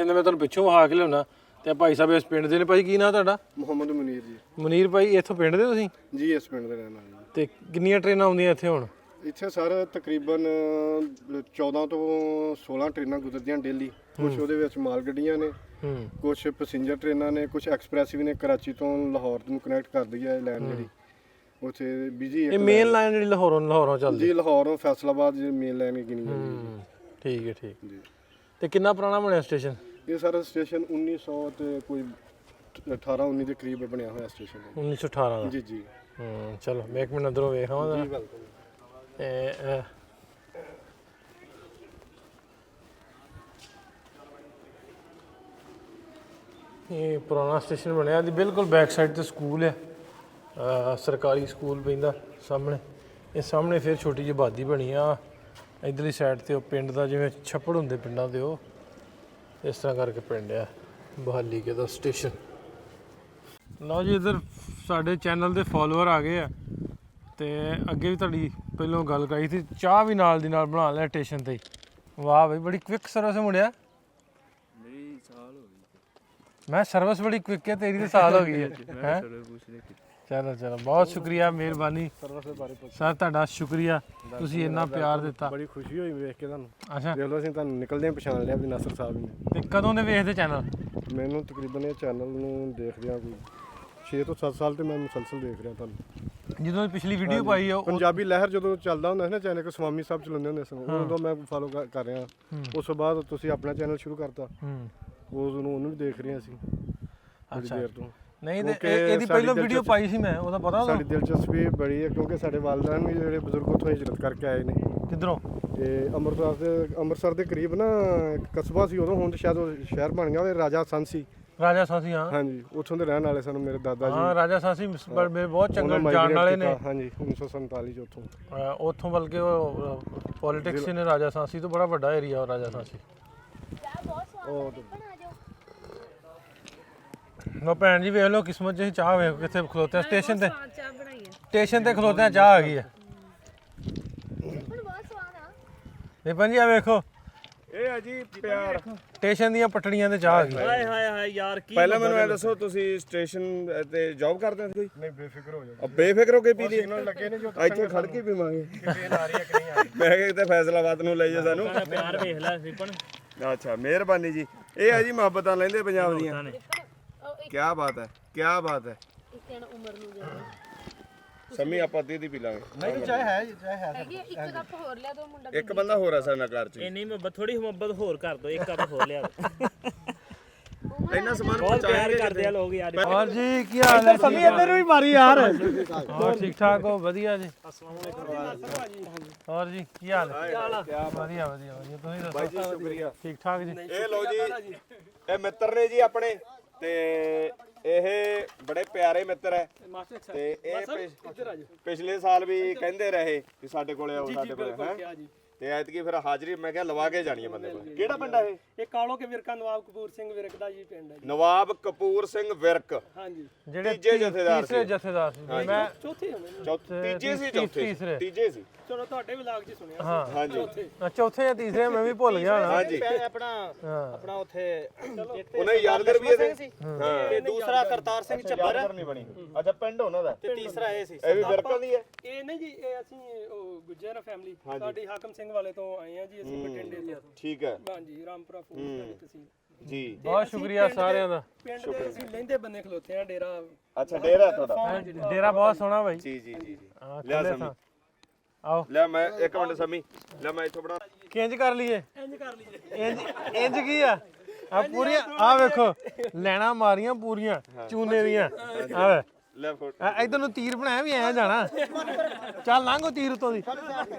ਦੇ ਮੈਂ ਤੁਹਾਨੂੰ ਪਿੱਛੋਂ ਆ ਕੇ ਲਿਆਉਣਾ। ਤੇ ਭਾਈ ਸਾਹਿਬ ਇਸ ਪਿੰਡ ਦੇ ਨੇ। ਭਾਈ ਕੀ ਨਾਂ ਤੁਹਾਡਾ? ਮੁਹੰਮਦ ਮੁਨੀਰ ਜੀ। ਮਨੀਰ ਭਾਈ, ਇੱਥੋਂ ਪਿੰਡ ਦੇ ਤੁਸੀਂ? ਜੀ ਇਸ ਪਿੰਡ ਦੇ ਰਹਿਣ ਵਾਲੇ ਜੀ। ਤੇ ਕਿੰਨੀਆਂ ਟ੍ਰੇਨਾਂ ਆਉਂਦੀਆਂ ਇੱਥੇ ਹੁਣ? ਇੱਥੇ ਸਰ ਤਕਰੀਬਨ 14 ਤੋਂ 16 ਟ੍ਰੇਨਾਂ ਗੁਜ਼ਰਦੀਆਂ ਡੇਲੀ। ਕੁਝ ਉਹਦੇ ਵਿੱਚ ਮਾਲ ਗੱਡੀਆਂ ਨੇ, ਕੁਝ ਪੈਸੇਂਜਰ ਟ੍ਰੇਨਾਂ ਨੇ, ਕੁਝ ਐਕਸਪ੍ਰੈਸ ਵੀ ਨੇ। ਕਰਾਚੀ ਤੋਂ ਲਾਹੌਰ ਨੂੰ ਕਨੈਕਟ ਕਰਦੀ ਹੈ ਲਾਈਨ ਜਿਹੜੀ, ਉੱਥੇ ਬਿਜੀ ਇਹ ਮੇਨ ਲਾਈਨ ਜਿਹੜੀ ਲਾਹੌਰੋਂ ਚੱਲਦੀ? ਜੀ ਲਾਹੌਰੋਂ ਫੈਸਲਾਬਾਦ ਜਿਹੜੀ ਮੇਨ ਲਾਈਨ ਗਿਣੀ ਜਾਂਦੀ ਹੈ। ਠੀਕ ਹੈ, ਠੀਕ ਜੀ। ਤੇ ਕਿੰਨਾ ਪੁਰਾਣਾ ਬਣਿਆ ਸਟੇਸ਼ਨ? ਇਹ ਸਾਰਾ ਸਟੇਸ਼ਨ 1900 ਤੇ ਕੋਈ 18-19 ਦੇ ਕਰੀਬ ਬਣਿਆ ਹੋਇਆ ਸਟੇਸ਼ਨ ਹੈ। 1918 ਦਾ? ਜੀ ਜੀ। ਚਲੋ ਮੈਂ ਇੱਕ ਮਿੰਟ ਅੰਦਰੋਂ ਵੇਖ ਆਵਾਂ ਜੀ ਬਿਲਕੁਲ। ਇਹ ਪੁਰਾਣਾ ਸਟੇਸ਼ਨ ਬਣਿਆ, ਇਹਦੀ ਬਿਲਕੁਲ ਬੈਕ ਸਾਈਡ ਤੇ ਸਕੂਲ ਹੈ, ਸਰਕਾਰੀ ਸਕੂਲ ਪੈਂਦਾ ਸਾਹਮਣੇ। ਇਹ ਸਾਹਮਣੇ ਫਿਰ ਛੋਟੀ ਜਿਹੀ ਆਬਾਦੀ ਬਣੀ ਆ ਇਧਰਲੀ ਸਾਈਡ ਤੇ। ਉਹ ਪਿੰਡ ਦਾ ਜਿਵੇਂ ਛੱਪੜ ਹੁੰਦੇ ਪਿੰਡਾਂ ਦੇ, ਉਹ ਇਸ ਤਰ੍ਹਾਂ ਕਰਕੇ ਪਿੰਡ ਆ ਬਹਾਲੀ ਕੇ ਦਾ ਸਟੇਸ਼ਨ। ਲਓ ਜੀ, ਇੱਧਰ ਸਾਡੇ ਚੈਨਲ ਦੇ ਫਾਲੋਅਰ ਆ ਗਏ ਆ, ਤੇ ਅੱਗੇ ਵੀ ਤੁਹਾਡੀ ਪਹਿਲਾਂ ਗੱਲ ਕਰਾਈ ਸੀ, ਚਾਹ ਵੀ ਨਾਲ ਦੀ ਨਾਲ ਬਣਾ ਲਿਆ ਸਟੇਸ਼ਨ ਤੇ। ਵਾਹ ਬਈ, ਬੜੀ ਕੁਇਕ ਸਰਵਿਸ ਹੈ ਮੁੰਡਿਆ। ਮੇਰੀ ਸਾਲ ਹੋ ਗਈ। ਮੈਂ ਸਰਵਿਸ ਬੜੀ ਕੁਇਕ ਹੈ, ਤੇਰੀ ਤਾਂ ਸਾਲ ਹੋ ਗਈ ਹੈ। ਚਲੋ ਚਲੋ, ਬਹੁਤ ਸ਼ੁਕਰੀਆ, ਮਿਹਰਬਾਨੀ ਸਰ, ਤੁਹਾਡਾ ਸ਼ੁਕਰੀਆ, ਤੁਸੀਂ ਇੰਨਾ ਪਿਆਰ ਦਿੱਤਾ। ਬੜੀ ਖੁਸ਼ੀ ਹੋਈ ਵੇਖ ਕੇ ਤੁਹਾਨੂੰ। ਅੱਛਾ, ਦੇਖ ਲਓ ਅਸੀਂ ਤੁਹਾਨੂੰ ਨਿਕਲਦੇ ਪਛਾਣ ਲਿਆ ਵੀ ਨਾਸਰ ਸਾਹਿਬ ਨੇ। ਤੇ ਕਦੋਂ ਦੇ ਵੇਖਦੇ ਚੈਨਲ? ਮੈਨੂੰ ਤਕਰੀਬਨ ਇਹ ਚੈਨਲ ਨੂੰ ਦੇਖਦਿਆਂ ਕੋਈ 6 ਤੋਂ 7 ਸਾਲ ਤੇ ਮੈਂ ਮੁਸਲਸਲ ਦੇਖ ਰਿਹਾ ਤੁਹਾਨੂੰ। ਜਦੋਂ ਪਿਛਲੀ ਵੀਡੀਓ ਪਾਈ ਆ, ਪੰਜਾਬੀ ਲਹਿਰ ਜਦੋਂ ਚੱਲਦਾ ਹੁੰਦਾ ਸੀ ਨਾ ਚੈਨਲ, ਕਿ ਸਵਾਮੀ ਸਾਹਿਬ ਚਲਾਉਂਦੇ ਹੁੰਦੇ ਸਨ, ਉਦੋਂ ਮੈਂ ਫਾਲੋ ਕਰ ਰਿਹਾ। ਉਸ ਤੋਂ ਬਾਅਦ ਤੁਸੀਂ ਆਪਣਾ ਚੈਨਲ ਸ਼ੁਰੂ ਕਰਤਾ, ਉਹਨੂੰ ਵੀ ਦੇਖ ਰਹੇ ਅਸੀਂ ਬੜੀ ਦੇਰ ਤੋਂ। ਨਹੀਂ ਤੇ ਇਹਦੀ ਪਹਿਲਾਂ ਵੀਡੀਓ ਪਾਈ ਸੀ ਮੈਂ, ਉਹਦਾ ਪਤਾ? ਸਾਡੀ ਦਿਲਚਸਪੀ ਬੜੀ ਹੈ, ਕਿਉਂਕਿ ਸਾਡੇ ਵਾਲਿਦਾਨ ਵੀ ਜਿਹੜੇ ਬਜ਼ੁਰਗ ਉੱਥੋਂ ਹਿਜਰਤ ਕਰਕੇ ਆਏ ਨੇ। ਕਿੱਧਰੋਂ? ਤੇ ਅੰਮ੍ਰਿਤਸਰ ਦੇ ਕਰੀਬ ਨਾ ਇੱਕ ਕਸਬਾ ਸੀ ਉਦੋਂ, ਹੁਣ ਸ਼ਾਇਦ ਉਹ ਸ਼ਹਿਰ ਬਣ ਗਿਆ ਹੋਵੇ, ਰਾਜਾ ਸਾਂਸੀ। ਰਾਜਾ ਸਾਂਸੀ, ਹਾਂ ਹਾਂਜੀ, ਉੱਥੋਂ ਦੇ ਰਹਿਣ ਵਾਲੇ ਸਨ ਮੇਰੇ ਦਾਦਾ ਜੀ। ਹਾਂ, ਰਾਜਾ ਸਾਂਸੀ ਮੇਰੇ ਬਹੁਤ ਚੰਗੇ ਜਾਣ ਵਾਲੇ ਨੇ। ਹਾਂਜੀ, 1947 ਚ ਉੱਥੋਂ ਬਲਕਿ ਉਹ ਪੋਲਿਟਿਕਸ ਨੇ ਰਾਜਾ ਸਾਂਸੀ ਤੋਂ, ਬੜਾ ਵੱਡਾ ਏਰੀਆ ਉਹ ਰਾਜਾ ਸਾਂਸੀ। ਲੋ ਭੈਣ ਜੀ, ਵੇਖ ਲਓ ਕਿਸਮਤ ਜਿਹੀ ਚਾਹ ਵੇਖ ਕਿੱਥੇ ਖਲੋਤੇ ਆ ਸਟੇਸ਼ਨ ਤੇ। ਸਟੇਸ਼ਨ ਤੇ ਖਲੋਤੇ ਆ, ਚਾਹ ਆ ਗਈ ਹੈ। ਨਹੀਂ ਭੈਣ ਜੀ, ਆ ਵੇਖੋ, ਇਹ ਹੈ ਜੀ ਪਿਆਰ। ਸਟੇਸ਼ਨ ਦੀਆਂ ਪਟੜੀਆਂ ਤੇ ਚਾਹ ਆ ਗਈ। ਹਾਏ ਹਾਏ ਹਾਏ ਯਾਰ, ਕੀ ਪਹਿਲਾਂ ਮੈਨੂੰ ਇਹ ਦੱਸੋ, ਤੁਸੀਂ ਸਟੇਸ਼ਨ ਤੇ ਜੌਬ ਕਰਦੇ ਹੋ ਕੋਈ? ਨਹੀਂ, ਬੇਫਿਕਰ ਹੋ ਜਾਓ। ਬੇਫਿਕਰ ਹੋ ਕੇ ਪੀ ਲਈ? ਲੱਗੇ ਨੇ ਜੋ ਇੱਥੇ ਖੜ ਕੇ ਪੀਵਾਂਗੇ। ਟ੍ਰੇਨ ਆ ਰਹੀ ਹੈ ਕਿ ਨਹੀਂ ਆ ਰਹੀ। ਮੈਂ ਕਿਹਾ ਕਿਤੇ ਫੈਸਲਾਬਾਦ ਨੂੰ ਲੈ ਜਾ ਸਾਨੂੰ। ਪਿਆਰ ਵੇਖ ਲੈ ਸਿਪਣ। ਅੱਛਾ, ਮਿਹਰਬਾਨੀ ਜੀ। ਇਹ ਹੈ ਜੀ ਮੁਹੱਬਤਾਂ ਲੈਂਦੇ ਪੰਜਾਬ ਦੀਆਂ। ਕੀ ਬਾਤ ਹੈ, ਕੀ ਬਾਤ ਹੈ। ਉਮਰ ਨੂੰ ਦੇ ਸਮੀ ਆਪਾਂ ਦੀ ਪੀ ਲਾਂਗੇ। ਨਹੀਂ, ਚਾਹ ਹੈ ਜੀ, ਚਾਹ ਹੈ। ਇੱਕ ਕੱਪ ਹੋਰ ਲਿਆ ਦੋ, ਮੁੰਡਾ ਇੱਕ ਬੰਦਾ ਹੋਰ ਆ ਸਾਡੇ ਘਰ ਚ। ਇੰਨੀ ਮੁਹੱਬਤ, ਥੋੜੀ ਮੁਹੱਬਤ ਹੋਰ ਕਰ ਦੋ, ਇੱਕ ਕੱਪ ਹੋਰ ਲਿਆ। ਇੰਨਾ ਸਮਾਨ ਬਹੁਤ ਪਿਆਰ ਕਰਦੇ ਆ ਲੋਕ ਯਾਰ। ਹੋਰ ਜੀ, ਕੀ ਹਾਲ ਹੈ? ਸਮੀ ਇੱਧਰ ਵੀ ਮਾਰੀ ਯਾਰ। ਹੋਰ ਠੀਕ ਠਾਕ ਹੋ? ਵਧੀਆ ਜੀ। ਹੋਰ ਜੀ, ਕੀ ਹਾਲ ਹੈ? ਵਧੀਆ ਵਧੀਆ ਵਧੀਆ, ਤੁਸੀਂ ਦੱਸੋ? ਬਾਈ ਜੀ ਸ਼ੁਕਰੀਆ। ਠੀਕ ਠਾਕ ਜੀ। ਇਹ ਲੋ ਜੀ, ਇਹ ਮਿੱਤਰ ਨੇ ਜੀ ਆਪਣੇ, ਤੇ ਇਹ ਬੜੇ ਪਿਆਰੇ ਮਿੱਤਰ ਹੈ। ਤੇ ਇਹ ਪਿਛਲੇ ਸਾਲ ਵੀ ਕਹਿੰਦੇ ਰਹੇ ਕਿ ਸਾਡੇ ਕੋਲੇ ਆਓ, ਸਾਡੇ ਕੋਲੇ ਹੈ। ਤੇ ਐਤਕੀ ਫਿਰ ਹਾਜ਼ਰੀ ਮੈਂ ਕਿਹਾ ਲਵਾ ਕੇ ਜਾਣੀ ਹੈ ਬੰਦੇ ਕੋਲ। ਕਿਹੜਾ ਪਿੰਡ ਹੈ ਇਹ? ਇਹ ਕਾਲੋ ਕੇ ਵਿਰਕਾ ਨਵਾਬ ਕਪੂਰ ਸਿੰਘ ਵਿਰਕ ਦਾ ਜੀ ਪਿੰਡ ਹੈ ਜੀ। ਨਵਾਬ ਕਪੂਰ ਸਿੰਘ ਵਿਰਕ। ਹਾਂਜੀ, ਜਿਹੜੇ ਤੀਜੇ ਜਥੇਦਾਰ ਤੀਸਰੇ ਜਥੇਦਾਰ ਸੀ। ਮੈਂ ਚੌਥੇ ਹੋਣੇ ਤੀਜੇ ਸੀ, ਚੌਥੇ ਤੀਜੇ ਸੀ। ਚਲੋ ਤੁਹਾਡੇ ਵਲੌਗ 'ਚ ਸੁਣਿਆ। ਹਾਂ, ਹਾਂਜੀ, ਚੌਥੇ ਜਾਂ ਤੀਸਰੇ, ਮੈਂ ਵੀ ਭੁੱਲ ਗਿਆ ਹਾਂ। ਹਾਂਜੀ। ਆਪਣਾ ਉੱਥੇ ਉਹਨੇ ਯਾਦਗਰ ਵੀ ਇਹਦੇ। ਹਾਂ, ਤੇ ਦੂਸਰਾ ਕਰਤਾਰ ਸਿੰਘ ਚੱਬਰ ਨਹੀਂ ਬਣੀ। ਅੱਛਾ, ਪਿੰਡ ਉਹਨਾਂ ਦਾ। ਤੇ ਤੀਸਰਾ ਇਹ ਸੀ। ਇਹ ਵੀ ਵਿਰਕਾਂ ਦੀ ਹੈ? ਇਹ ਨਹੀਂ ਜੀ, ਇਹ ਅਸੀਂ ਉਹ ਗੁੱਜਰ ਫੈਮਿਲੀ ਸਾਡੀ ਹਾਕਮ ਸਿੰਘ ਵਾਲੇ ਤੋਂ ਆਏ ਆ ਜੀ, ਅਸੀਂ ਬਟਿੰਡੇ ਤੋਂ। ਠੀਕ ਹੈ। ਹਾਂਜੀ, ਰਾਮਪੁਰਾ ਫੂਲ ਤੁਸੀਂ ਜੀ, ਬਹੁਤ ਸ਼ੁਕਰੀਆ ਸਾਰਿਆਂ ਦਾ। ਪਿੰਡ ਦੇ ਅਸੀਂ ਲਹਿੰਦੇ ਬੰਨੇ ਖਲੋਤੇ ਆ, ਡੇਰਾ ਅੱਛਾ ਡੇਰਾ ਹੈ ਤੁਹਾਡਾ ਡੇਰਾ ਬਹੁਤ ਸੋਹਣਾ ਬਾਈ। ਜੀ ਜੀ ਜੀ ਹਾਂ, ਲਿਆ ਥੱਲੇ ਸਮੀ ਥਾਂ। ਆਓ ਲੈ ਮੈਂ ਇੱਕ ਮਿੰਟ ਸਮੀ ਲੈ ਮੈਂ ਇੱਥੋਂ ਬਣਾ ਕਿੰਜ ਕਰ ਲਈਏ? ਇੰਜ ਕੀ ਆ? ਆ ਪੂਰੀਆਂ ਆ ਵੇਖੋ ਲੈਣਾ ਮਾਰੀਆਂ ਪੂਰੀਆਂ ਚੂਨੇ ਦੀਆਂ। ਆ ਲੈ ਫੋਟ ਇਧਰ ਨੂੰ ਤੀਰ ਬਣਾਇਆ ਵੀ ਐ ਜਾਣਾ। ਚੱਲ ਲੰਘੋ ਤੀਰ ਉਤੋਂ ਦੀ,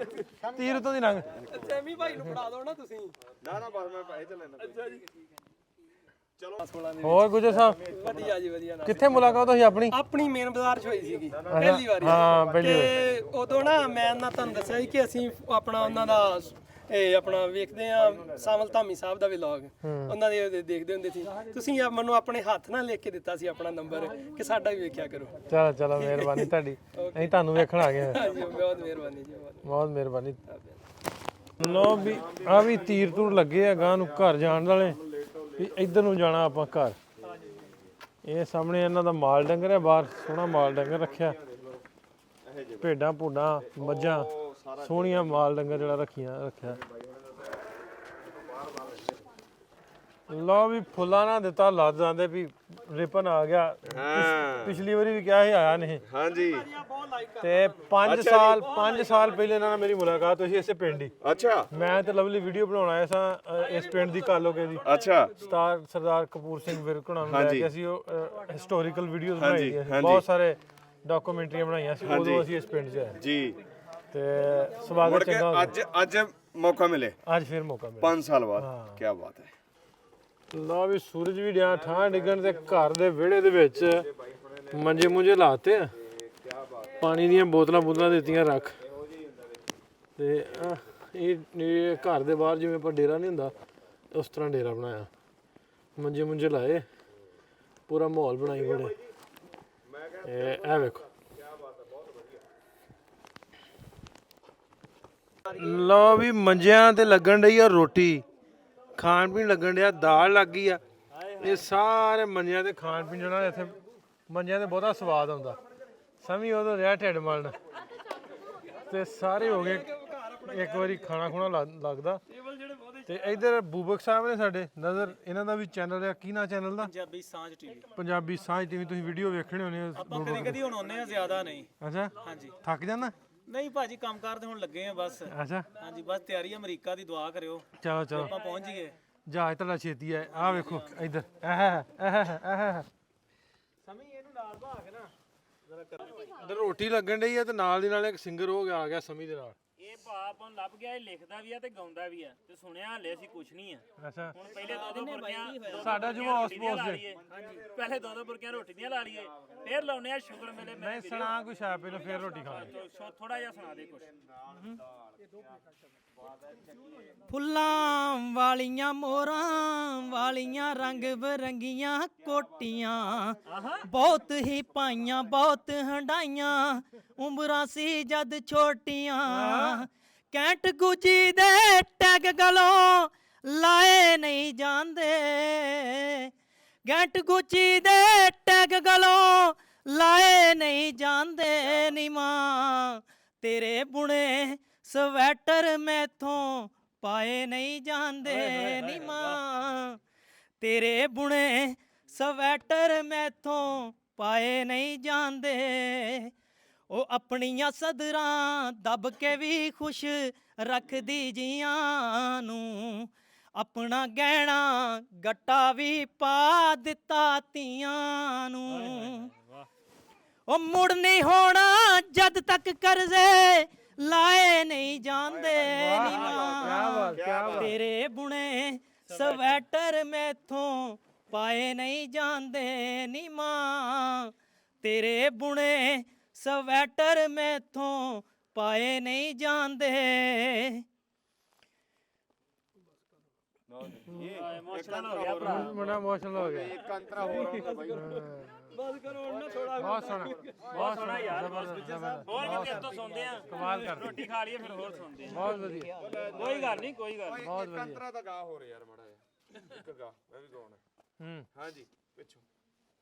ਤੀਰ ਉਤੋਂ ਦੀ ਲੰਘ। ਸੈਮੀ ਭਾਈ ਨੂੰ ਫੜਾ ਦਿਓ ਨਾ ਤੁਸੀਂ। ਨਾ ਬਸ ਮੈਂ ਪੈਸੇ ਚ ਲੈਣਾ। ਅੱਛਾ ਜੀ ਹੋਰ ਗੁਜਰ ਸਾਹਿਬ ਵਧੀਆ ਜੀ ਵਧੀਆ। ਕਿੱਥੇ ਮੁਲਾਕਾਤ ਹੋਈ ਆਪਣੀ? ਆਪਣੀ ਮੇਨ ਬਾਜ਼ਾਰ 'ਚ ਹੋਈ ਸੀਗੀ ਪਹਿਲੀ ਵਾਰੀ। ਹਾਂ ਪਹਿਲੀ ਵਾਰੀ। ਤੇ ਉਦੋਂ ਨਾ ਮੈਂ ਤੁਹਾਨੂੰ ਦੱਸਿਆ ਸੀ ਕਿ ਅਸੀਂ ਆਪਣਾ ਉਹਨਾਂ ਦਾ ਇਹ ਆਪਣਾ ਵੇਖਦੇ ਆ ਸਾਵਲ ਧਾਮੀ ਸਾਹਿਬ ਦਾ ਵਲੌਗ, ਉਹਨਾਂ ਦੇ ਦੇਖਦੇ ਹੁੰਦੇ ਸੀ। ਤੁਸੀਂ ਮੈਨੂੰ ਆਪਣੇ ਹੱਥ ਨਾਲ ਲਿਖ ਕੇ ਦਿੱਤਾ ਸੀ ਆਪਣਾ ਨੰਬਰ ਕਿ ਸਾਡਾ ਵੀ ਵੇਖਿਆ ਕਰੋ। ਚਲੋ ਚਲੋ ਮਿਹਰਬਾਨੀ ਤੁਹਾਡੀ, ਅਸੀਂ ਤੁਹਾਨੂੰ ਵੇਖਣ ਆ ਗਏ। ਹਾਂਜੀ ਬਹੁਤ ਮਿਹਰਬਾਨੀ ਜੀ ਬਹੁਤ ਮਿਹਰਬਾਨੀ। ਲੋ ਵੀ ਆ ਵੀ ਤੀਰ ਤੂਰ ਲੱਗੇ ਆ ਗਾਂ ਨੂੰ ਘਰ ਜਾਣ ਵਾਲੇ ਵੀ ਇੱਧਰ ਨੂੰ ਜਾਣਾ ਆਪਾਂ ਘਰ। ਇਹ ਸਾਹਮਣੇ ਇਹਨਾਂ ਦਾ ਮਾਲ ਡੰਗਰ ਹੈ, ਬਾਹਰ ਸੋਹਣਾ ਮਾਲ ਡੰਗਰ ਰੱਖਿਆ, ਭੇਡਾਂ ਭੂਡਾਂ ਮੱਝਾਂ ਸੋਹਣੀਆਂ ਮਾਲ ਡੰਗਰ ਜਿਹੜਾ ਰੱਖਿਆ। ਲਓ ਵੀ ਫੁੱਲਾਂ ਨਾਲ ਦਿੱਤਾ ਲੱਦ ਜਾਂਦੇ ਵੀ ਰਿਪਨ ਆ ਗਿਆ। ਪਿਛਲੀ ਵਾਰੀ ਵੀ ਕਿਹਾ ਸੀ ਆਇਆ ਨਹੀਂ। ਹਾਂਜੀ ਤੇ 5 ਸਾਲ ਪਹਿਲੇ ਇਹਨਾਂ ਨਾਲ ਮੇਰੀ ਮੁਲਾਕਾਤ ਹੋਈ ਸੀ ਇਸੇ ਪਿੰਡ ਹੀ। ਅੱਛਾ ਮੈਂ ਤੇ ਲਵਲੀ ਵੀਡੀਓ ਬਣਾਉਣ ਆਇਆ ਸਾਂ ਇਸ ਪਿੰਡ ਦੀ ਕਾਲੋਕੇ ਦੀ। ਅੱਛਾ ਸਰਦਾਰ ਕਪੂਰ ਸਿੰਘ ਵਿਰਕ ਹੁਣਾਂ ਨੂੰ ਲੈ ਕੇ ਅਸੀਂ ਉਹ ਹਿਸਟੋਰੀਕਲ ਵੀਡੀਓਜ਼ ਬਣਾਈਆਂ ਸੀ, ਹਾਂਜੀ। ਬਹੁਤ ਸਾਰੇ ਡਾਕੂਮੈਂਟਰੀਆਂ ਬਣਾਈਆਂ ਸੀ। ਉਦੋਂ ਅਸੀਂ ਇਸ ਪਿੰਡ 'ਚ ਆਏ ਜੀ ਤੇ ਸਵਾਗਤ ਚੰਗਾ ਹੋ ਗਿਆ। ਅੱਜ ਮੌਕਾ ਮਿਲੇ, ਅੱਜ ਫਿਰ ਮੌਕਾ ਮਿਲਿਆ 5 ਸਾਲ ਬਾਅਦ। ਕੀ ਬਾਤ ਹੈ। ਲਓ ਵੀ ਸੂਰਜ ਵੀ ਡਿਆ ਠਾਂ ਡਿੱਗਣ ਤੇ ਘਰ ਦੇ ਵਿਹੜੇ ਦੇ ਵਿੱਚ ਮੰਜੇ ਮੁੰਜੇ ਲਾਤੇ ਆ, ਪਾਣੀ ਦੀਆਂ ਬੋਤਲਾਂ ਦਿੱਤੀਆਂ ਰੱਖ। ਤੇ ਇਹ ਘਰ ਦੇ ਬਾਹਰ ਜਿਵੇਂ ਆਪਾਂ ਡੇਰਾ ਨਹੀਂ ਹੁੰਦਾ ਉਸ ਤਰ੍ਹਾਂ ਡੇਰਾ ਬਣਾਇਆ, ਮੰਜੇ ਮੁੰਜੇ ਲਾਏ, ਪੂਰਾ ਮਾਹੌਲ ਬਣਾਈ ਬੜੇ। ਇਹ ਵੇਖੋ ਲਓ ਵੀ ਮੰਜਿਆਂ ਤੇ ਲੱਗਣ ਡਈ ਆ ਰੋਟੀ, ਖਾਣ ਪੀਣ ਲੱਗਣ ਡਿਆ, ਦਾਲ ਲੱਗ ਗਈ ਆ। ਇਹ ਸਾਰੇ ਮੰਜਿਆਂ ਤੇ ਖਾਣ ਪੀਣ ਜਿਹੜਾ ਇੱਥੇ ਮੰਜਿਆਂ ਤੇ ਬਹੁਤਾ ਸਵਾਦ ਆਉਂਦਾ। ਸਮੀ ਉਦੋਂ ਰਿਹਾ ਢਿੱਡ ਮਲਣ ਤੇ ਸਾਰੇ ਹੋ ਗਏ ਇੱਕ ਵਾਰੀ ਖਾਣਾ ਖੁਣਾ ਲੱਗਦਾ। ਤੇ ਇੱਧਰ ਬੂਬਕ ਸਾਹਿਬ ਨੇ ਸਾਡੇ ਨਜ਼ਰ, ਇਹਨਾਂ ਦਾ ਵੀ ਚੈਨਲ ਆ। ਕੀ ਨਾਂ ਚੈਨਲ ਦਾ? ਪੰਜਾਬੀ ਸਾਂਝ ਟੀਵੀ। ਪੰਜਾਬੀ ਸਾਂਝ ਟੀਵੀ। ਤੁਸੀਂ ਵੀਡੀਓ ਵੇਖਣੇ ਹੋਣੇ ਆਪਾਂ ਕਦੀ ਹੁਣ ਆਉਂਦੇ ਆ, ਜ਼ਿਆਦਾ ਨਹੀਂ। ਅੱਛਾ ਹਾਂਜੀ ਥੱਕ ਜਾਂਦਾ? ਨਹੀਂ ਭਾਜੀ ਕੰਮ ਕਰਦੇ ਹੁਣ ਲੱਗੇ ਆ ਬਸ। ਅੱਛਾ ਹਾਂਜੀ ਬਸ ਤਿਆਰੀ ਅਮਰੀਕਾ ਦੀ, ਦੁਆ ਕਰਿਓ ਚਲੋ ਆਪਾਂ ਪਹੁੰਚ ਜੀਏ। ਜਹਾਜ਼ ਤੁਹਾਡਾ ਛੇਤੀ ਹੈ। ਆਹ ਵੇਖੋ ਇੱਧਰ ਸਮੀ ਇਹਨੂੰ ਨਾਲ ਭਾ ਕੇ ਨਾ ਇੱਧਰ ਰੋਟੀ ਲੱਗਣ ਡਈ ਆ ਤੇ ਨਾਲ ਦੀ ਨਾਲ ਇੱਕ ਸਿੰਗਰ ਹੋ ਗਿਆ ਆ ਗਿਆ ਸਮੀ ਦੇ ਨਾਲ। ਇਹ ਭਾ ਆਪਾਂ ਨੂੰ ਲੱਭ ਗਿਆ, ਇਹ ਲਿਖਦਾ ਵੀ ਆ ਤੇ ਗਾਉਂਦਾ ਵੀ ਆ ਤੇ ਸੁਣਿਆ ਹਾਲੇ ਅਸੀਂ ਕੁਝ ਨਹੀਂ ਆ। ਅੱਛਾ ਹੁਣ ਪਹਿਲੇ ਦੋ ਬੁਰਕੀਆਂ ਸਾਡਾ ਜਿਵੇਂ ਹੌਸਪੋਸ ਦੇ ਪਹਿਲੇ ਦੋ ਬੁਰਕੀਆਂ ਰੋਟੀ ਦੀਆਂ ਲਾ ਲਈਏ, ਫੇਰ ਲਾਉਨੇ ਆ ਸ਼ੁਕਰ ਮੇਲੇ। ਨਹੀਂ ਸੁਣਾ ਕੁਛ ਆ ਪਹਿਲਾਂ ਫੇਰ ਰੋਟੀ ਖਾਣੀ। ਥੋੜਾ ਜਿਹਾ ਸੁਣਾ ਦੇ ਕੁਝ। ਫੁੱਲਾਂ ਵਾਲੀਆਂ ਮੋਰਾਂ ਵਾਲੀਆਂ ਰੰਗ ਬਰੰਗੀਆਂ ਕੋਟੀਆਂ ਬਹੁਤ ਹੀ ਪਾਈਆਂ ਬਹੁਤ ਹੰਡਾਈਆਂ ਉਮਰਾਂ ਸੀ ਜਦ ਛੋਟੀਆਂ ਕੈਂਟ ਗੁੱਜੀ ਦੇ ਟੈਗ ਗਲੋਂ ਲਾਏ ਨਹੀਂ ਜਾਂਦੇ ਗੈਂਟ ਗੁੱਜੀ ਦੇ ਟੈਗ ਗਲੋਂ ਲਾਏ ਨਹੀਂ ਜਾਂਦੇ ਨੀ ਮਾਂ ਤੇਰੇ ਬੁਣੇ ਸਵੈਟਰ ਮੈਥੋਂ ਪਾਏ ਨਹੀਂ ਜਾਂਦੇ ਨੀ ਮਾਂ ਤੇਰੇ ਬੁਣੇ ਸਵੈਟਰ ਮੈਥੋਂ ਪਾਏ ਨਹੀਂ ਜਾਂਦੇ ਉਹ ਆਪਣੀਆਂ ਸਦਰਾਂ ਦੱਬ ਕੇ ਵੀ ਖੁਸ਼ ਰੱਖਦੀ ਜੀਆਂ ਨੂੰ ਆਪਣਾ ਗਹਿਣਾ ਗੱਟਾ ਵੀ ਪਾ ਦਿੱਤਾ ਧੀਆਂ ਨੂੰ ਉਹ ਮੁੜ ਨਹੀਂ ਹੋਣਾ ਜਦ ਤੱਕ ਕਰਜ਼ੇ ਲਾਏ ਨਹੀਂ ਜਾਂਦੇ ਨੀ ਮਾਂ ਤੇਰੇ ਬੁਣੇ ਸਵੈਟਰ ਮੈਥੋਂ ਪਾਏ ਨਹੀਂ ਜਾਂਦੇ ਨੀ ਮਾਂ ਤੇਰੇ ਬੁਣੇ ਸਵੈਟਰ ਮੈਥੋਂ ਪਾਏ ਨਹੀਂ ਜਾਂਦੇ। ਬੜਾ ਇਮੋਸ਼ਨਲ ਹੋ ਗਿਆ। ਇੱਕ ਅੰਤਰਾ ਹੋਰ ਆਉਂਦਾ ਬਾਈ। ਬਸ ਕਰੋ ਹੁਣ ਨਾ ਥੋੜਾ ਬਹੁਤ ਸੋਹਣਾ ਯਾਰ ਹੋਰ ਕਿਤੇ ਤੋਂ ਸੁਣਦੇ ਆ, ਕਮਾਲ ਕਰ ਰੋਟੀ ਖਾ ਲਈਏ ਫਿਰ ਹੋਰ ਸੁਣਦੇ ਆ। ਬਹੁਤ ਵਧੀਆ ਕੋਈ ਗੱਲ ਨਹੀਂ ਕੋਈ ਗੱਲ ਨਹੀਂ। ਬਹੁਤ ਵਧੀਆ। ਅੰਤਰਾ ਦਾ ਗਾ ਹੋ ਰਿਹਾ ਯਾਰ ਮਾੜਾ ਜਿਹਾ ਇੱਕ ਗਾ ਮੈਂ ਵੀ ਗਾਉਣਾ। ਹਾਂਜੀ ਪਿੱਛੋਂ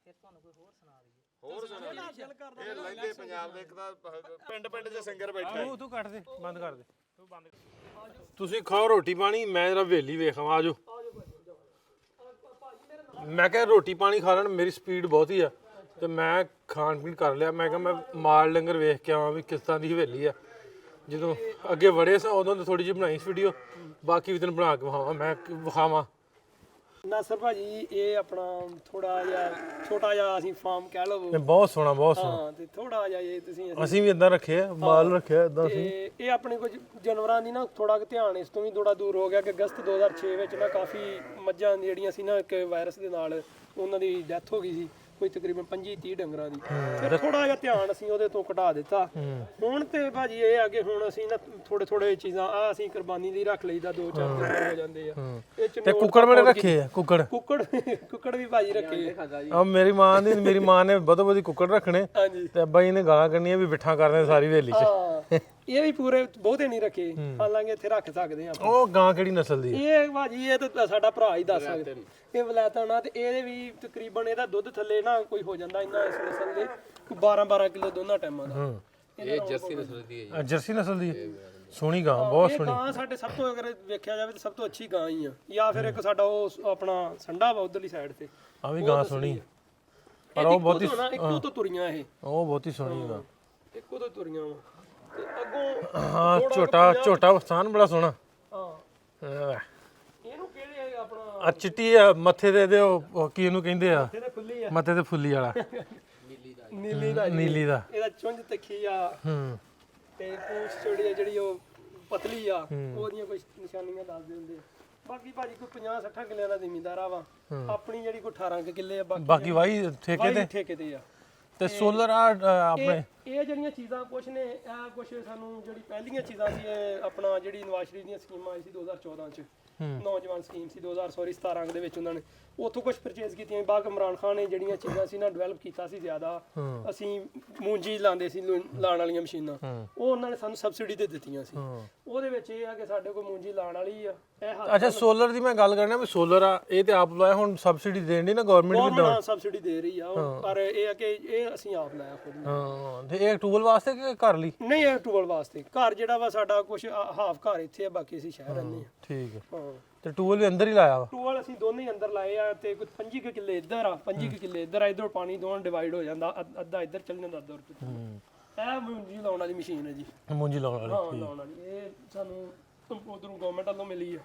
ਫਿਰ ਤੁਹਾਨੂੰ ਕੋਈ ਹੋਰ ਸੁਣਾ ਦਈਏ। ਇਹ ਲੈਂਦੇ ਪੰਜਾਬ ਦੇ ਇੱਕ ਤਾਂ ਪਿੰਡ 'ਚ ਸਿੰਗਰ ਬੈਠਾ। ਤੂੰ ਕੱਟ ਦੇ, ਬੰਦ ਕਰ ਦੇ। ਤੁਸੀਂ ਖਾਓ ਰੋਟੀ ਪਾਣੀ, ਮੈਂ ਜਰਾ ਹਵੇਲੀ ਵੇਖਾਂ। ਆਜੋ ਮੈਂ ਕਿਹਾ ਰੋਟੀ ਪਾਣੀ ਖਾ ਲੈਣ, ਮੇਰੀ ਸਪੀਡ ਬਹੁਤੀ ਆ ਤੇ ਮੈਂ ਖਾਣ ਪੀਣ ਕਰ ਲਿਆ। ਮੈਂ ਕਿਹਾ ਮੈਂ ਮਾਲ ਡੰਗਰ ਵੇਖ ਕੇ ਆਵਾਂ ਵੀ ਕਿਸ ਤਰ੍ਹਾਂ ਦੀ ਹਵੇਲੀ ਆ। ਜਦੋਂ ਅੱਗੇ ਵੜੇ ਸਾਂ ਉਦੋਂ ਤਾਂ ਥੋੜੀ ਜਿਹੀ ਬਣਾਈ ਸੀ ਵੀਡੀਓ, ਬਾਕੀ ਵੀ ਤੈਨੂੰ ਬਣਾ ਕੇ ਵਿਖਾਵਾਂ। ਮੈਂ ਵਿਖਾਵਾਂ ਨਾਸਰ ਭਾਜੀ ਇਹ ਆਪਣਾ ਥੋੜਾ ਜਿਹਾ ਛੋਟਾ ਜਿਹਾ ਅਸੀਂ ਫਾਰਮ ਕਹਿ ਲਓ। ਬਹੁਤ ਸੋਹਣਾ, ਬਹੁਤ ਸੋਹਣਾ। ਹਾਂ ਤੇ ਥੋੜਾ ਜਿਹਾ ਇਹ ਤੁਸੀਂ ਅਸੀਂ ਵੀ ਇਦਾਂ ਰੱਖੇ ਆ, ਮਾਲ ਰੱਖਿਆ ਇਦਾਂ ਅਸੀਂ। ਤੇ ਇਹ ਆਪਣੇ ਕੁਝ ਜਾਨਵਰਾਂ ਦੀ ਨਾ ਥੋੜਾ ਕੁ ਧਿਆਨ ਇਸ ਤੋਂ ਵੀ ਥੋੜਾ ਦੂਰ ਹੋ ਗਿਆ ਕਿ ਅਗਸਤ 2006 ਵਿੱਚ ਨਾ ਕਾਫੀ ਮੱਝਾਂ ਜਿਹੜੀਆਂ ਸੀ ਨਾ ਇੱਕ ਵਾਇਰਸ ਦੇ ਨਾਲ ਉਹਨਾਂ ਦੀ ਡੈਥ ਹੋ ਗਈ ਸੀ, ਕੋਈ ਤਕਰੀਬਨ 25-30 ਡੰਗਰਾਂ ਦੀ। ਫਿਰ ਥੋੜਾ ਜਿਹਾ ਧਿਆਨ ਅਸੀਂ ਉਹਦੇ ਤੋਂ ਘਟਾ ਦਿੱਤਾ। ਹੁਣ ਤੇ ਭਾਜੀ ਇਹ ਆ ਕਿ ਹੁਣ ਅਸੀਂ ਨਾ ਥੋੜੇ ਚੀਜ਼ਾਂ ਆ ਅਸੀਂ ਕੁਰਬਾਨੀ ਦੀ ਰੱਖ ਲਈਦਾ, 2-4 ਦਿਨ ਹੋ ਜਾਂਦੇ ਆ। ਇਹ ਤੇ ਕੁੱਕੜ ਬੜੇ ਰੱਖੇ ਆ। ਕੁੱਕੜ ਵੀ ਭਾਜੀ ਰੱਖੇ ਆ। ਮੇਰੀ ਮਾਂ ਨੇ ਵਧੋ ਵਧੀ ਕੁੱਕੜ ਰੱਖਣੇ ਤੇ ਅੱਬਾ ਜੀ ਨੇ ਗਾਲਾਂ ਕੱਢਣੀਆਂ ਵੀ ਬਿੱਠਾ ਕਰਦੇ ਸਾਰੀ ਹਵੇਲੀ 'ਚ। ਇਹ ਵੀ ਪੂਰੇ ਬਹੁਤੇ ਨਹੀਂ ਰੱਖੇ, ਹਾਲਾਂਕਿ ਇੱਥੇ ਰੱਖ ਸਕਦੇ ਆ। ਉਹ ਗਾਂ ਕਿਹੜੀ ਨਸਲ ਦੀ? ਇਹ ਭਾਜੀ ਇਹ ਤਾਂ ਸਾਡਾ ਭਰਾ ਹੀ ਦੱਸ ਸਕਦਾ। ਇਹ ਵਲੈਤਾਂ ਨਾ ਤੇ ਇਹਦੇ ਵੀ ਤਕਰੀਬਨ ਇਹਦਾ ਦੁੱਧ ਥੱਲੇ ਨਾ ਕੋਈ ਹੋ ਜਾਂਦਾ ਇੰਨਾ ਇਸ ਨਸਲ ਦੇ 12 ਕਿਲੋ ਦੋਨਾਂ ਟਾਈਮਾਂ ਦਾ। ਇਹ ਜਰਸੀ ਨਸਲ ਦੀ ਹੈ ਜੀ। ਜਰਸੀ ਨਸਲ ਦੀ ਸੋਹਣੀ ਗਾਂ, ਬਹੁਤ ਸੋਹਣੀ ਗਾਂ। ਸਾਡੇ ਸਭ ਤੋਂ ਅਗਰ ਵੇਖਿਆ ਜਾਵੇ ਤਾਂ ਸਭ ਤੋਂ ਅੱਛੀ ਗਾਂ ਹੀ ਆ। ਜਾਂ ਫਿਰ ਇੱਕ ਸਾਡਾ ਉਹ ਆਪਣਾ ਸੰਡਾ ਵਾ ਉਧਰਲੀ ਸਾਈਡ ਤੇ, ਆ ਵੀ ਗਾਂ ਸੋਹਣੀ। ਪਰ ਉਹ ਬਹੁਤੀ ਇੱਕੋ ਤੋਂ ਤੁਰੀਆਂ ਇਹ, ਉਹ ਬਹੁਤੀ ਸੋਹਣੀ ਗਾਂ, ਇੱਕੋ ਤੋਂ ਤੁਰੀਆਂ ਵਾ। ਤੇ ਅੱਗੋਂ ਹਾਂ ਝੋਟਾ ਸਥਾਨ ਬੜਾ ਸੋਹਣਾ। ਹਾਂ ਇਹਨੂੰ ਕਿਹੜੇ ਆਪਣਾ ਆ ਚਿੱਟੀ ਆ ਮੱਥੇ ਤੇ ਇਹਦੇ ਉਹ ਕੀ ਇਹਨੂੰ ਕਹਿੰਦੇ ਆ, ਖੁੱਲੀ ਆ ਮੱਥੇ ਤੇ ਫੁੱਲੀ ਵਾਲਾ ਨੀਲੀ ਦਾ। ਇਹਦਾ ਚੁੰਝ ਤਿੱਖੀ ਆ ਤੇ ਪੂਛ ਜਿਹੜੀ ਉਹ ਪਤਲੀ ਆ, ਉਹਦੀਆਂ ਕੁਝ ਨਿਸ਼ਾਨੀਆਂ ਦੱਸਦੇ ਹੁੰਦੇ। ਬਾਕੀ ਭਾਜੀ ਕੋਈ 50-60 ਕਿੱਲਿਆਂ ਦਾ ਜ਼ਿਮੀਂਦਾਰ ਆ ਵਾ। ਆਪਣੀ ਜਿਹੜੀ ਕੋਈ 18 ਕਿੱਲੇ ਆ, ਬਾਕੀ ਵਾਹੀ ਠੇਕੇ ਤੇ ਆ। ਤੇ ਸੋਲਰ ਆ ਆਪਣੇ ਇਹ ਜਿਹੜੀਆਂ ਚੀਜ਼ਾਂ ਕੁਛ ਨੇ, ਇਹ ਕੁਛ ਸਾਨੂੰ ਜਿਹੜੀ ਪਹਿਲੀਆਂ ਚੀਜ਼ਾਂ ਸੀ ਇਹ ਆਪਣਾ ਜਿਹੜੀ ਨਵਾਜ਼ ਸ਼ਰੀਫ ਦੀਆਂ ਸਕੀਮਾਂ ਆਈ ਸੀ 2014 ਚ, ਨੌਜਵਾਨ ਸਕੀਮ ਸੀ 2017 ਦੇ ਵਿੱਚ ਉਹਨਾਂ ਨੇ ਉੱਥੋਂ ਕੁਝ ਪਰਚੇਜ਼ ਕੀਤੀਆਂ। ਬਾਅਦ ਇਮਰਾਨ ਖਾਨ ਨੇ ਜਿਹੜੀਆਂ ਚੀਜ਼ਾਂ ਸੀ ਨਾ ਡਿਵੈਲਪ ਕੀਤਾ ਸੀ ਜ਼ਿਆਦਾ। ਅਸੀਂ ਮੂੰਜੀ ਲਾਉਂਦੇ ਸੀ ਲਾਉਣ ਵਾਲੀਆਂ ਮਸ਼ੀਨਾਂ, ਉਹ ਉਹਨਾਂ ਨੇ ਸਾਨੂੰ ਸਬਸਿਡੀ ਤੇ ਦਿੱਤੀਆਂ ਸੀ। ਉਹਦੇ ਵਿੱਚ ਇਹ ਆ ਕਿ ਸਾਡੇ ਕੋਲ ਮੂੰਜੀ ਲਾਉਣ ਵਾਲੀ ਆ। ਅੱਛਾ ਸੋਲਰ ਦੀ ਮੈਂ ਗੱਲ ਕਰਨਾ ਵੀ ਸੋਲਰ ਆ ਇਹ ਤੇ ਆਪ ਲਾਇਆ, ਹੁਣ ਸਬਸਿਡੀ ਦੇਣ ਦੀ ਨਾ ਗਵਰਨਮੈਂਟ ਵੀ ਸਬਸਿਡੀ ਦੇ ਰਹੀ ਆ, ਪਰ ਇਹ ਆ ਕਿ ਇਹ ਅਸੀਂ ਆਪ ਲਾਇਆ ਖੁਦ। ਹਾਂ ਤੇ ਇਹ ਟੂਲ ਵਾਸਤੇ ਕਿ ਘਰ ਲਈ? ਨਹੀਂ ਇਹ ਟੂਲ ਵਾਸਤੇ। ਘਰ ਜਿਹੜਾ ਵਾ ਸਾਡਾ ਕੁਝ ਹਾਫ ਘਰ ਇੱਥੇ ਆ, ਬਾਕੀ ਅਸੀਂ ਸ਼ਹਿਰ ਰਹਿੰਦੇ ਆ। ਠੀਕ ਹੈ। ਹਾਂ ਤੇ ਟੂਲ ਵੀ ਅੰਦਰ ਹੀ ਲਾਇਆ ਵਾ? ਟੂਲ ਅਸੀਂ ਦੋਨੇ ਹੀ ਅੰਦਰ ਲਾਏ ਆ ਤੇ ਕੋਈ 25 ਕਿੱਲੇ ਇੱਧਰ ਆ, 25 ਕਿੱਲੇ ਇੱਧਰ ਆ। ਇੱਧਰ ਪਾਣੀ ਦੋਵਾਂ ਡਿਵਾਈਡ ਹੋ ਜਾਂਦਾ, ਅੱਧਾ ਇੱਧਰ ਚੱਲ ਜਾਂਦਾ, ਅੱਧਾ ਉੱਧਰ। ਇਹ ਮੂੰਜੀ ਲਾਉਣ ਵਾਲੀ ਮਸ਼ੀਨ ਹੈ ਜੀ। ਮੂੰਜੀ ਲਾਉਣ ਵਾਲੀ? ਹਾਂ ਲਾਉਣ ਵਾਲੀ। ਇਹ ਸਾਨੂੰ ਉਧਰੋਂ ਗਵਰਨਮੈਂਟ ਵੱਲੋਂ ਮਿਲੀ ਆ।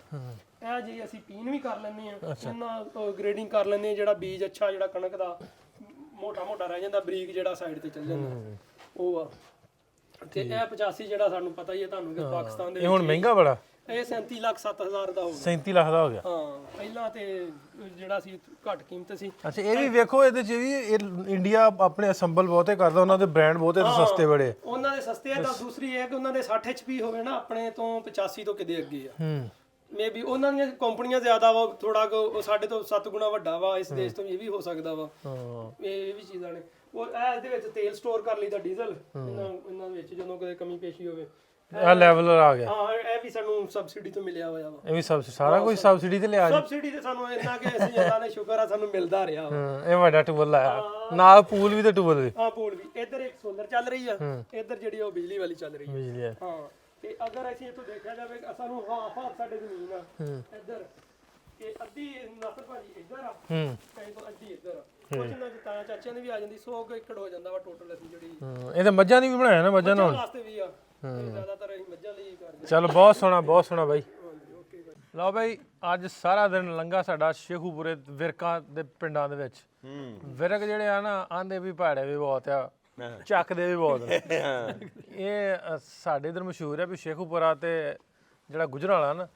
ਇਹ ਜੀ ਅਸੀਂ ਪੀਨ ਵੀ ਕਰ ਲੈਂਦੇ ਆ, ਇਹਨਾਂ ਗ੍ਰੇਡਿੰਗ ਕਰ ਲੈਂਦੇ ਆ। ਜਿਹੜਾ ਬੀਜ ਅੱਛਾ ਜਿਹੜਾ ਕਣਕ ਦਾ ਮੋਟਾ ਰਹਿ ਜਾਂਦਾ, ਬਰੀਕ ਜਿਹੜਾ ਸਾਈਡ ਤੇ ਚੱਲ ਜਾਂਦਾ ਉਹ ਆ। ਤੇ ਇਹ 85 ਜਿਹੜਾ ਸਾਨੂੰ ਪਤਾ ਹੀ ਹੈ ਤੁਹਾਨੂੰ ਕਿ ਪਾਕਿਸਤਾਨ ਦੇ ਇਹ ਹੁਣ ਮਹਿੰਗਾ ਬੜਾ। ਇਹ 37,07,000 ਦਾ ਹੋ ਗਿਆ। 37 ਲੱਖ ਦਾ ਹੋ ਗਿਆ? ਹਾਂ ਪਹਿਲਾਂ ਤੇ ਜਿਹੜਾ ਸੀ ਘੱਟ ਕੀਮਤ ਸੀ। ਅੱਛਾ ਇਹ ਵੀ ਵੇਖੋ ਇਹਦੇ ਚ ਵੀ ਇੰਡੀਆ ਆਪਣੇ ਅਸੈਂਬਲ ਬਹੁਤੇ ਕਰਦਾ, ਉਹਨਾਂ ਦੇ ਬ੍ਰਾਂਡ ਬਹੁਤੇ ਤੇ ਸਸਤੇ ਬੜੇ। ਉਹਨਾਂ ਦੇ ਸਸਤੇ ਆ ਤਾਂ ਦੂਸਰੀ ਇਹ ਕਿ ਉਹਨਾਂ ਦੇ 60 HP ਹੋਵੇ ਨਾ, ਆਪਣੇ ਤੋਂ 85 ਤੋਂ ਕਿਤੇ ਅੱਗੇ ਆ। ਮੇਬੀ ਉਹਨਾਂ ਦੀਆਂ ਕੰਪਨੀਆਂ ਜ਼ਿਆਦਾ ਵਾ, ਥੋੜਾ ਉਹ ਸਾਡੇ ਤੋਂ 7 ਗੁਣਾ ਵੱਡਾ ਵਾ। ਇਸ ਦੇਸ਼ ਤੋਂ ਇਹ ਵੀ ਹੋ ਸਕਦਾ ਵਾ। ਇਹ ਵੀ ਚੀਜ਼ਾਂ ਨੇ। ਉਹ ਇਹਦੇ ਵਿੱਚ ਤੇਲ ਸਟੋਰ ਕਰ ਲਈਦਾ, ਡੀਜ਼ਲ ਇਹਨਾਂ ਵਿੱਚ ਜਦੋਂ ਕਦੇ ਕਮੀ ਪੇਸ਼ੀ ਹੋਵੇ। ਆ ਲੈਵਲ ਆ ਗਿਆ। ਹਾਂ ਇਹ ਵੀ ਸਾਨੂੰ ਸਬਸਿਡੀ ਤੋਂ ਮਿਲਿਆ ਹੋਇਆ ਵਾ। ਇਹ ਵੀ ਸਾਰਾ ਕੁਝ ਸਬਸਿਡੀ ਤੇ ਲਿਆ ਜੀ? ਸਬਸਿਡੀ ਤੇ ਸਾਨੂੰ ਇੰਨਾ ਕਿ ਅਸੀਂ ਅੱਲਾ ਦਾ ਸ਼ੁਕਰ ਆ ਸਾਨੂੰ ਮਿਲਦਾ ਰਿਹਾ ਵਾ। ਇਹ ਵੱਡਾ ਟੂਲ ਲਾਇਆ ਨਾਲ, ਪੂਲ ਵੀ ਤੇ ਟੂਲ ਵੀ। ਹਾਂ ਪੂਲ ਵੀ। ਇੱਧਰ ਇੱਕ ਸੋਲਰ ਚੱਲ ਰਹੀ ਆ, ਇੱਧਰ ਜਿਹੜੀ ਉਹ ਬਿਜਲੀ ਵਾਲੀ ਚੱਲ ਰਹੀ ਬਿਜਲੀ ਆ। ਹਾਂ ਤੇ ਅਗਰ ਅਸੀਂ ਇੱਥੋਂ ਦੇਖਿਆ ਜਾਵੇ ਸਾਨੂੰ ਹਾਫ ਸਾਡੇ ਜ਼ਮੀਨ ਆ ਇੱਧਰ, ਇਹ ਅੱਧੀ ਨਸਰ ਭਾਜੀ ਇੱਧਰ ਆ ਤੇ ਅੱਧੀ ਇੱਧਰ ਆ। ਕੁਝ ਨਾ ਤਾਂ ਚਾਚਿਆਂ ਦੀ ਵੀ ਆ ਜਾਂਦੀ, 100 ਏਕੜ ਹੋ ਜਾਂਦਾ ਵਾ ਟੋਟਲ। ਅਸੀਂ ਜਿਹੜੀ ਇਹ ਤਾਂ ਮੱਝਾਂ ਦੀ ਵੀ ਬਣਾਇਆ ਨਾ, ਮੱਝਾਂ ਨਾਲ ਵਾਸਤੇ ਵੀ ਆ, ਜ਼ਿਆਦਾਤਰ ਅਸੀਂ ਮੱਝਾਂ ਲਈ ਕਰਦੇ। ਚਲ ਬਹੁਤ ਸੋਹਣਾ ਬਾਈ। ਲਓ ਬਾਈ ਅੱਜ ਸਾਰਾ ਦਿਨ ਲੰਘਾ ਸਾਡਾ ਸ਼ੇਖੂਪੁਰੇ ਵਿਰਕਾਂ ਦੇ ਪਿੰਡਾਂ ਦੇ ਵਿੱਚ। ਵਿਰਕ ਜਿਹੜੇ ਆ ਨਾ ਆਂਦੇ ਵੀ ਭਾੜੇ ਵੀ ਬਹੁਤ ਆ, ਚੱਕਦੇ ਵੀ ਬਹੁਤ ਨੇ। ਇਹ ਸਾਡੇ ਇਧਰ ਮਸ਼ਹੂਰ ਹੈ ਵੀ ਸ਼ੇਖੂਪੁਰਾ ਤੇ ਜਿਹੜਾ ਗੁਜਰਾਂਵਾਲਾ ਨਾ,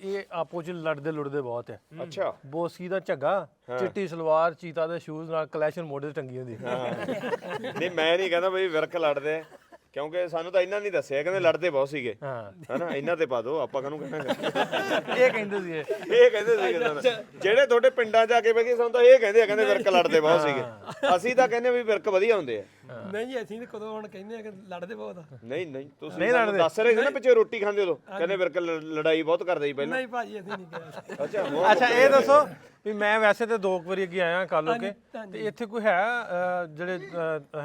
ਇਹ ਆਪੋ ਚ ਲੜਦੇ ਲੁੜਦੇ ਬਹੁਤ ਹੈ। ਅੱਛਾ ਬੋਸਕੀ ਦਾ ਝੱਗਾ, ਚਿੱਟੀ ਸਲਵਾਰ, ਚੀਤਾ ਦੇ ਸ਼ੂਜ਼ ਨਾਲ ਕਲੈਸ਼ਨ ਮੋਢੇ ਤੇ ਟੰਗੀ ਹੁੰਦੀ। ਨਹੀਂ ਮੈਂ ਨਹੀਂ ਕਹਿੰਦਾ ਬਈ ਵਿਰਕ ਲੜਦੇ, ਕਿਉਂਕਿ ਸਾਨੂੰ ਤਾਂ ਇਹਨਾਂ ਨਹੀਂ ਦੱਸਿਆ, ਕਹਿੰਦੇ ਲੜਦੇ ਬਹੁਤ ਸੀਗੇ ਹਨਾ। ਇਹਨਾਂ ਤੇ ਪਾ ਦੋ, ਆਪਾਂ ਕਾਹਨੂੰ ਕਹਿਣਾ। ਇਹ ਕਹਿੰਦੇ ਸੀ ਜਿਹੜੇ ਤੁਹਾਡੇ ਪਿੰਡਾਂ ਜਾ ਕੇ ਬੈਠੇ ਸਾਨੂੰ ਤਾਂ ਇਹ ਕਹਿੰਦੇ ਆ, ਕਹਿੰਦੇ ਵਿਰਕ ਲੜਦੇ ਬਹੁਤ ਸੀਗੇ। ਅਸੀਂ ਤਾਂ ਕਹਿੰਦੇ ਵੀ ਵਿਰਕ ਵਧੀਆ ਹੁੰਦੇ ਆ। ਨਹੀਂ ਅਸੀਂ ਤੇ ਕਦੋਂ ਹੁਣ ਕਹਿੰਦੇ ਆ ਕਿ ਲੜਦੇ ਬਹੁਤ ਆ। ਨਹੀਂ ਨਹੀਂ ਤੁਸੀਂ ਸਾਨੂੰ ਦੱਸ ਰਹੇ ਸੀ ਨਾ ਪਿੱਛੇ ਰੋਟੀ ਖਾਂਦੇ ਉਦੋਂ ਕਹਿੰਦੇ ਵਿਰਕ ਲੜਾਈ ਬਹੁਤ ਕਰਦੇ ਸੀ ਪਹਿਲਾਂ। ਨਹੀਂ ਭਾਜੀ ਅਸੀਂ ਨਹੀਂ ਕਿਹਾ। ਅੱਛਾ ਇਹ ਦੱਸੋ ਵੀ ਮੈਂ ਵੈਸੇ ਤੇ 2 ਵਾਰੀ ਅੱਗੇ ਆਇਆ ਕੱਲ ਕੇ ਤੇ ਇੱਥੇ ਕੋਈ ਹੈ ਜਿਹੜੇ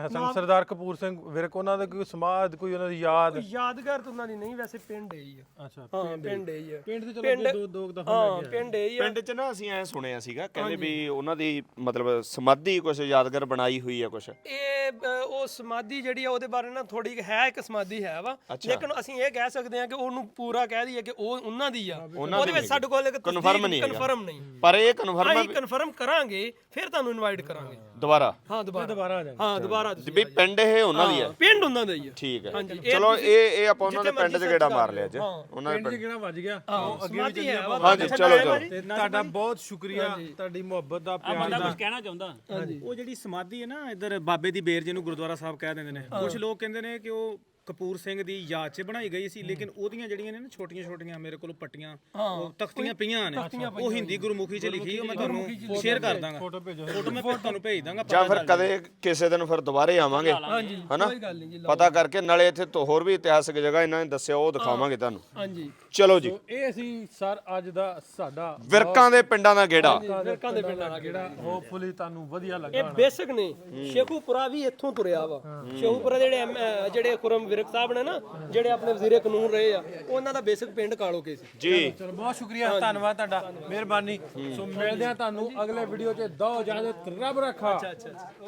ਹਸਨ ਸਰਦਾਰ ਕਪੂਰ ਸਿੰਘ ਵਿਰਕ ਉਹਨਾਂ ਦਾ ਕੋਈ ਸਮਾਧ ਕੋਈ ਉਹਨਾਂ ਦੀ ਯਾਦ ਯਾਦਗਾਰ ਤਾਂ ਉਹਨਾਂ ਦੀ ਨਹੀਂ, ਵੈਸੇ ਪਿੰਡ ਹੀ ਆ। ਅੱਛਾ ਹਾਂ ਪਿੰਡ ਹੀ ਆ। ਪਿੰਡ ਤੇ ਚਲੋ ਦੋ ਦਫਾ ਹਾਂ ਪਿੰਡ ਹੀ ਆ। ਪਿੰਡ 'ਚ ਨਾ ਅਸੀਂ ਐ ਸੁਣਿਆ ਸੀਗਾ ਕਹਿੰਦੇ ਵੀ ਉਹਨਾਂ ਦੀ ਮਤਲਬ ਸਮਾਧੀ ਕੁਝ ਯਾਦਗਾਰ ਬਣਾਈ ਹੋਈ ਆ ਕੁਝ। ਇਹ ਉਹ ਸਮਾਧੀ ਜਿਹੜੀ ਆ ਉਹਦੇ ਬਾਰੇ ਨਾ ਥੋੜੀ ਹੈ, ਇੱਕ ਸਮਾਧੀ ਹੈ ਵਾ, ਲੇਕਿਨ ਅਸੀਂ ਇਹ ਕਹਿ ਸਕਦੇ ਹਾਂ ਕਿ ਉਹਨੂੰ ਪੂਰਾ ਕਹਿ ਦਈਏ ਕਿ ਉਹ ਉਹਨਾਂ ਦੀ ਆ। ਉਹਦੇ ਵਿੱਚ ਸਾਡੇ ਕੋਲ ਇੱਕ ਕਨਫਰਮ ਨਹੀਂ ਕਨਫਰਮ ਨਹੀਂ, ਪਰ ਇਹ ਅਸੀਂ ਕਨਫਰਮ ਕਰਾਂਗੇ ਫਿਰ ਤੁਹਾਨੂੰ ਇਨਵਾਈਟ ਕਰਾਂਗੇ ਦੁਬਾਰਾ। ਹਾਂ ਦੁਬਾਰਾ ਆ ਜਾਣਾ। ਹਾਂ ਦੁਬਾਰਾ ਵੀ ਪਿੰਡ ਇਹ ਉਹਨਾਂ ਦੀ ਹੈ, ਪਿੰਡ ਉਹਨਾਂ ਦਾ ਹੀ ਆ। ਠੀਕ ਹੈ ਚਲੋ ਇਹ ਆਪਾਂ ਉਹਨਾਂ ਦੇ ਪਿੰਡ 'ਚ ਗੇੜਾ ਮਾਰ ਲਿਆ ਅੱਜ। ਉਹਨਾਂ ਪਿੰਡ 'ਚ ਕਿਹੜਾ ਵੱਜ ਗਿਆ ਅੱਗੇ ਵੀ ਚੱਲੀਏ ਆਪਾਂ। ਹਾਂਜੀ ਚਲੋ ਚਲੋ। ਤੇ ਤੁਹਾਡਾ ਬਹੁਤ ਸ਼ੁਕਰੀਆ ਤੁਹਾਡੀ ਮੁਹੱਬਤ ਦਾ ਪਿਆਰ ਬੰਦਾ ਦਾ। ਕੁਝ ਕਹਿਣਾ ਚਾਹੁੰਦਾ। ਉਹ ਜਿਹੜੀ ਸਮਾਧੀ ਹੈ ਨਾ ਇੱਧਰ ਬਾਬੇ ਦੀ ਬੇਰ ਜਿਹਨੂੰ ਗੁਰਦੁਆਰਾ ਸਾਹਿਬ ਕਹਿ ਦਿੰਦੇ ਨੇ, ਕੁਝ ਲੋਕ ਕਹਿੰਦੇ ਨੇ ਕਿ ਉਹ ਕਪੂਰ ਸਿੰਘ ਦੀ ਯਾਦ 'ਚ ਬਣਾਈ ਗਈ ਸੀ, ਲੇਕਿਨ ਉਹਦੀਆਂ ਜਿਹੜੀਆਂ ਨੇ ਨਾ ਛੋਟੀਆਂ ਮੇਰੇ ਕੋਲ ਪੱਟੀਆਂ ਉਹ ਤਖਤੀਆਂ ਪਈਆਂ ਨੇ, ਉਹ ਹਿੰਦੀ ਗੁਰਮੁਖੀ 'ਚ ਲਿਖੀ, ਉਹ ਮੈਂ ਤੁਹਾਨੂੰ ਸ਼ੇਅਰ ਕਰ ਦਾਂਗਾ। ਫੋਟੋ ਮੈਂ ਫਿਰ ਤੁਹਾਨੂੰ ਭੇਜ ਦਾਂਗਾ। ਜਾਂ ਫਿਰ ਕਦੇ ਕਿਸੇ ਦਿਨ ਫਿਰ ਦੁਬਾਰੇ ਆਵਾਂਗੇ ਹਨਾ, ਪਤਾ ਕਰਕੇ ਨਾਲੇ ਇੱਥੇ ਤੋਂ ਹੋਰ ਵੀ ਇਤਿਹਾਸਕ ਜਗ੍ਹਾ ਇਹਨਾਂ ਨੇ ਦੱਸਿਆ ਉਹ ਦਿਖਾਵਾਂਗੇ ਤੁਹਾਨੂੰ। ਹਾਂਜੀ ਚਲੋ ਜੀ ਇਹ ਅਸੀਂ ਸਰ ਅੱਜ ਦਾ ਸਾਡਾ ਵਿਰਕਾਂ ਦੇ ਪਿੰਡਾਂ ਦਾ ਗੇੜਾ। ਵਿਰਕਾਂ ਦੇ ਪਿੰਡਾਂ ਦਾ ਜਿਹੜਾ ਹੋਪਫੁਲੀ ਤੁਹਾਨੂੰ ਵਧੀਆ ਇਹ ਲੱਗਾ। ਬੇਸਿਕ ਨੇ। ਸ਼ੇਖੂਪੁਰਾ ਵੀ ਇੱਥੋਂ ਤੁਰਿਆ ਵਾ। ਸ਼ੇਖੂਪੁਰਾ ਜਿਹੜੇ ਖੁਰਮ ਵਿਰਕ ਸਾਹਿਬ ਨੇ ਨਾ, ਜਿਹੜੇ ਆਪਣੇ ਵਜ਼ੀਰੇ ਕਾਨੂੰਨ ਰਹੇ ਆ, ਉਹਨਾਂ ਦਾ ਬੇਸਿਕ ਪਿੰਡ ਕਾਲੋ ਕੇ ਸੀ ਜੀ। ਚਲੋ ਬਹੁਤ ਸ਼ੁਕਰੀਆ, ਧੰਨਵਾਦ ਤੁਹਾਡਾ, ਮਿਹਰਬਾਨੀ। ਸੋ ਮਿਲਦੇ ਆ ਤੁਹਾਨੂੰ ਅਗਲੇ ਵੀਡੀਓ 'ਚ। ਦੋ ਇਜਾਜ਼ਤ, ਰੱਬ ਰੱਖਾ।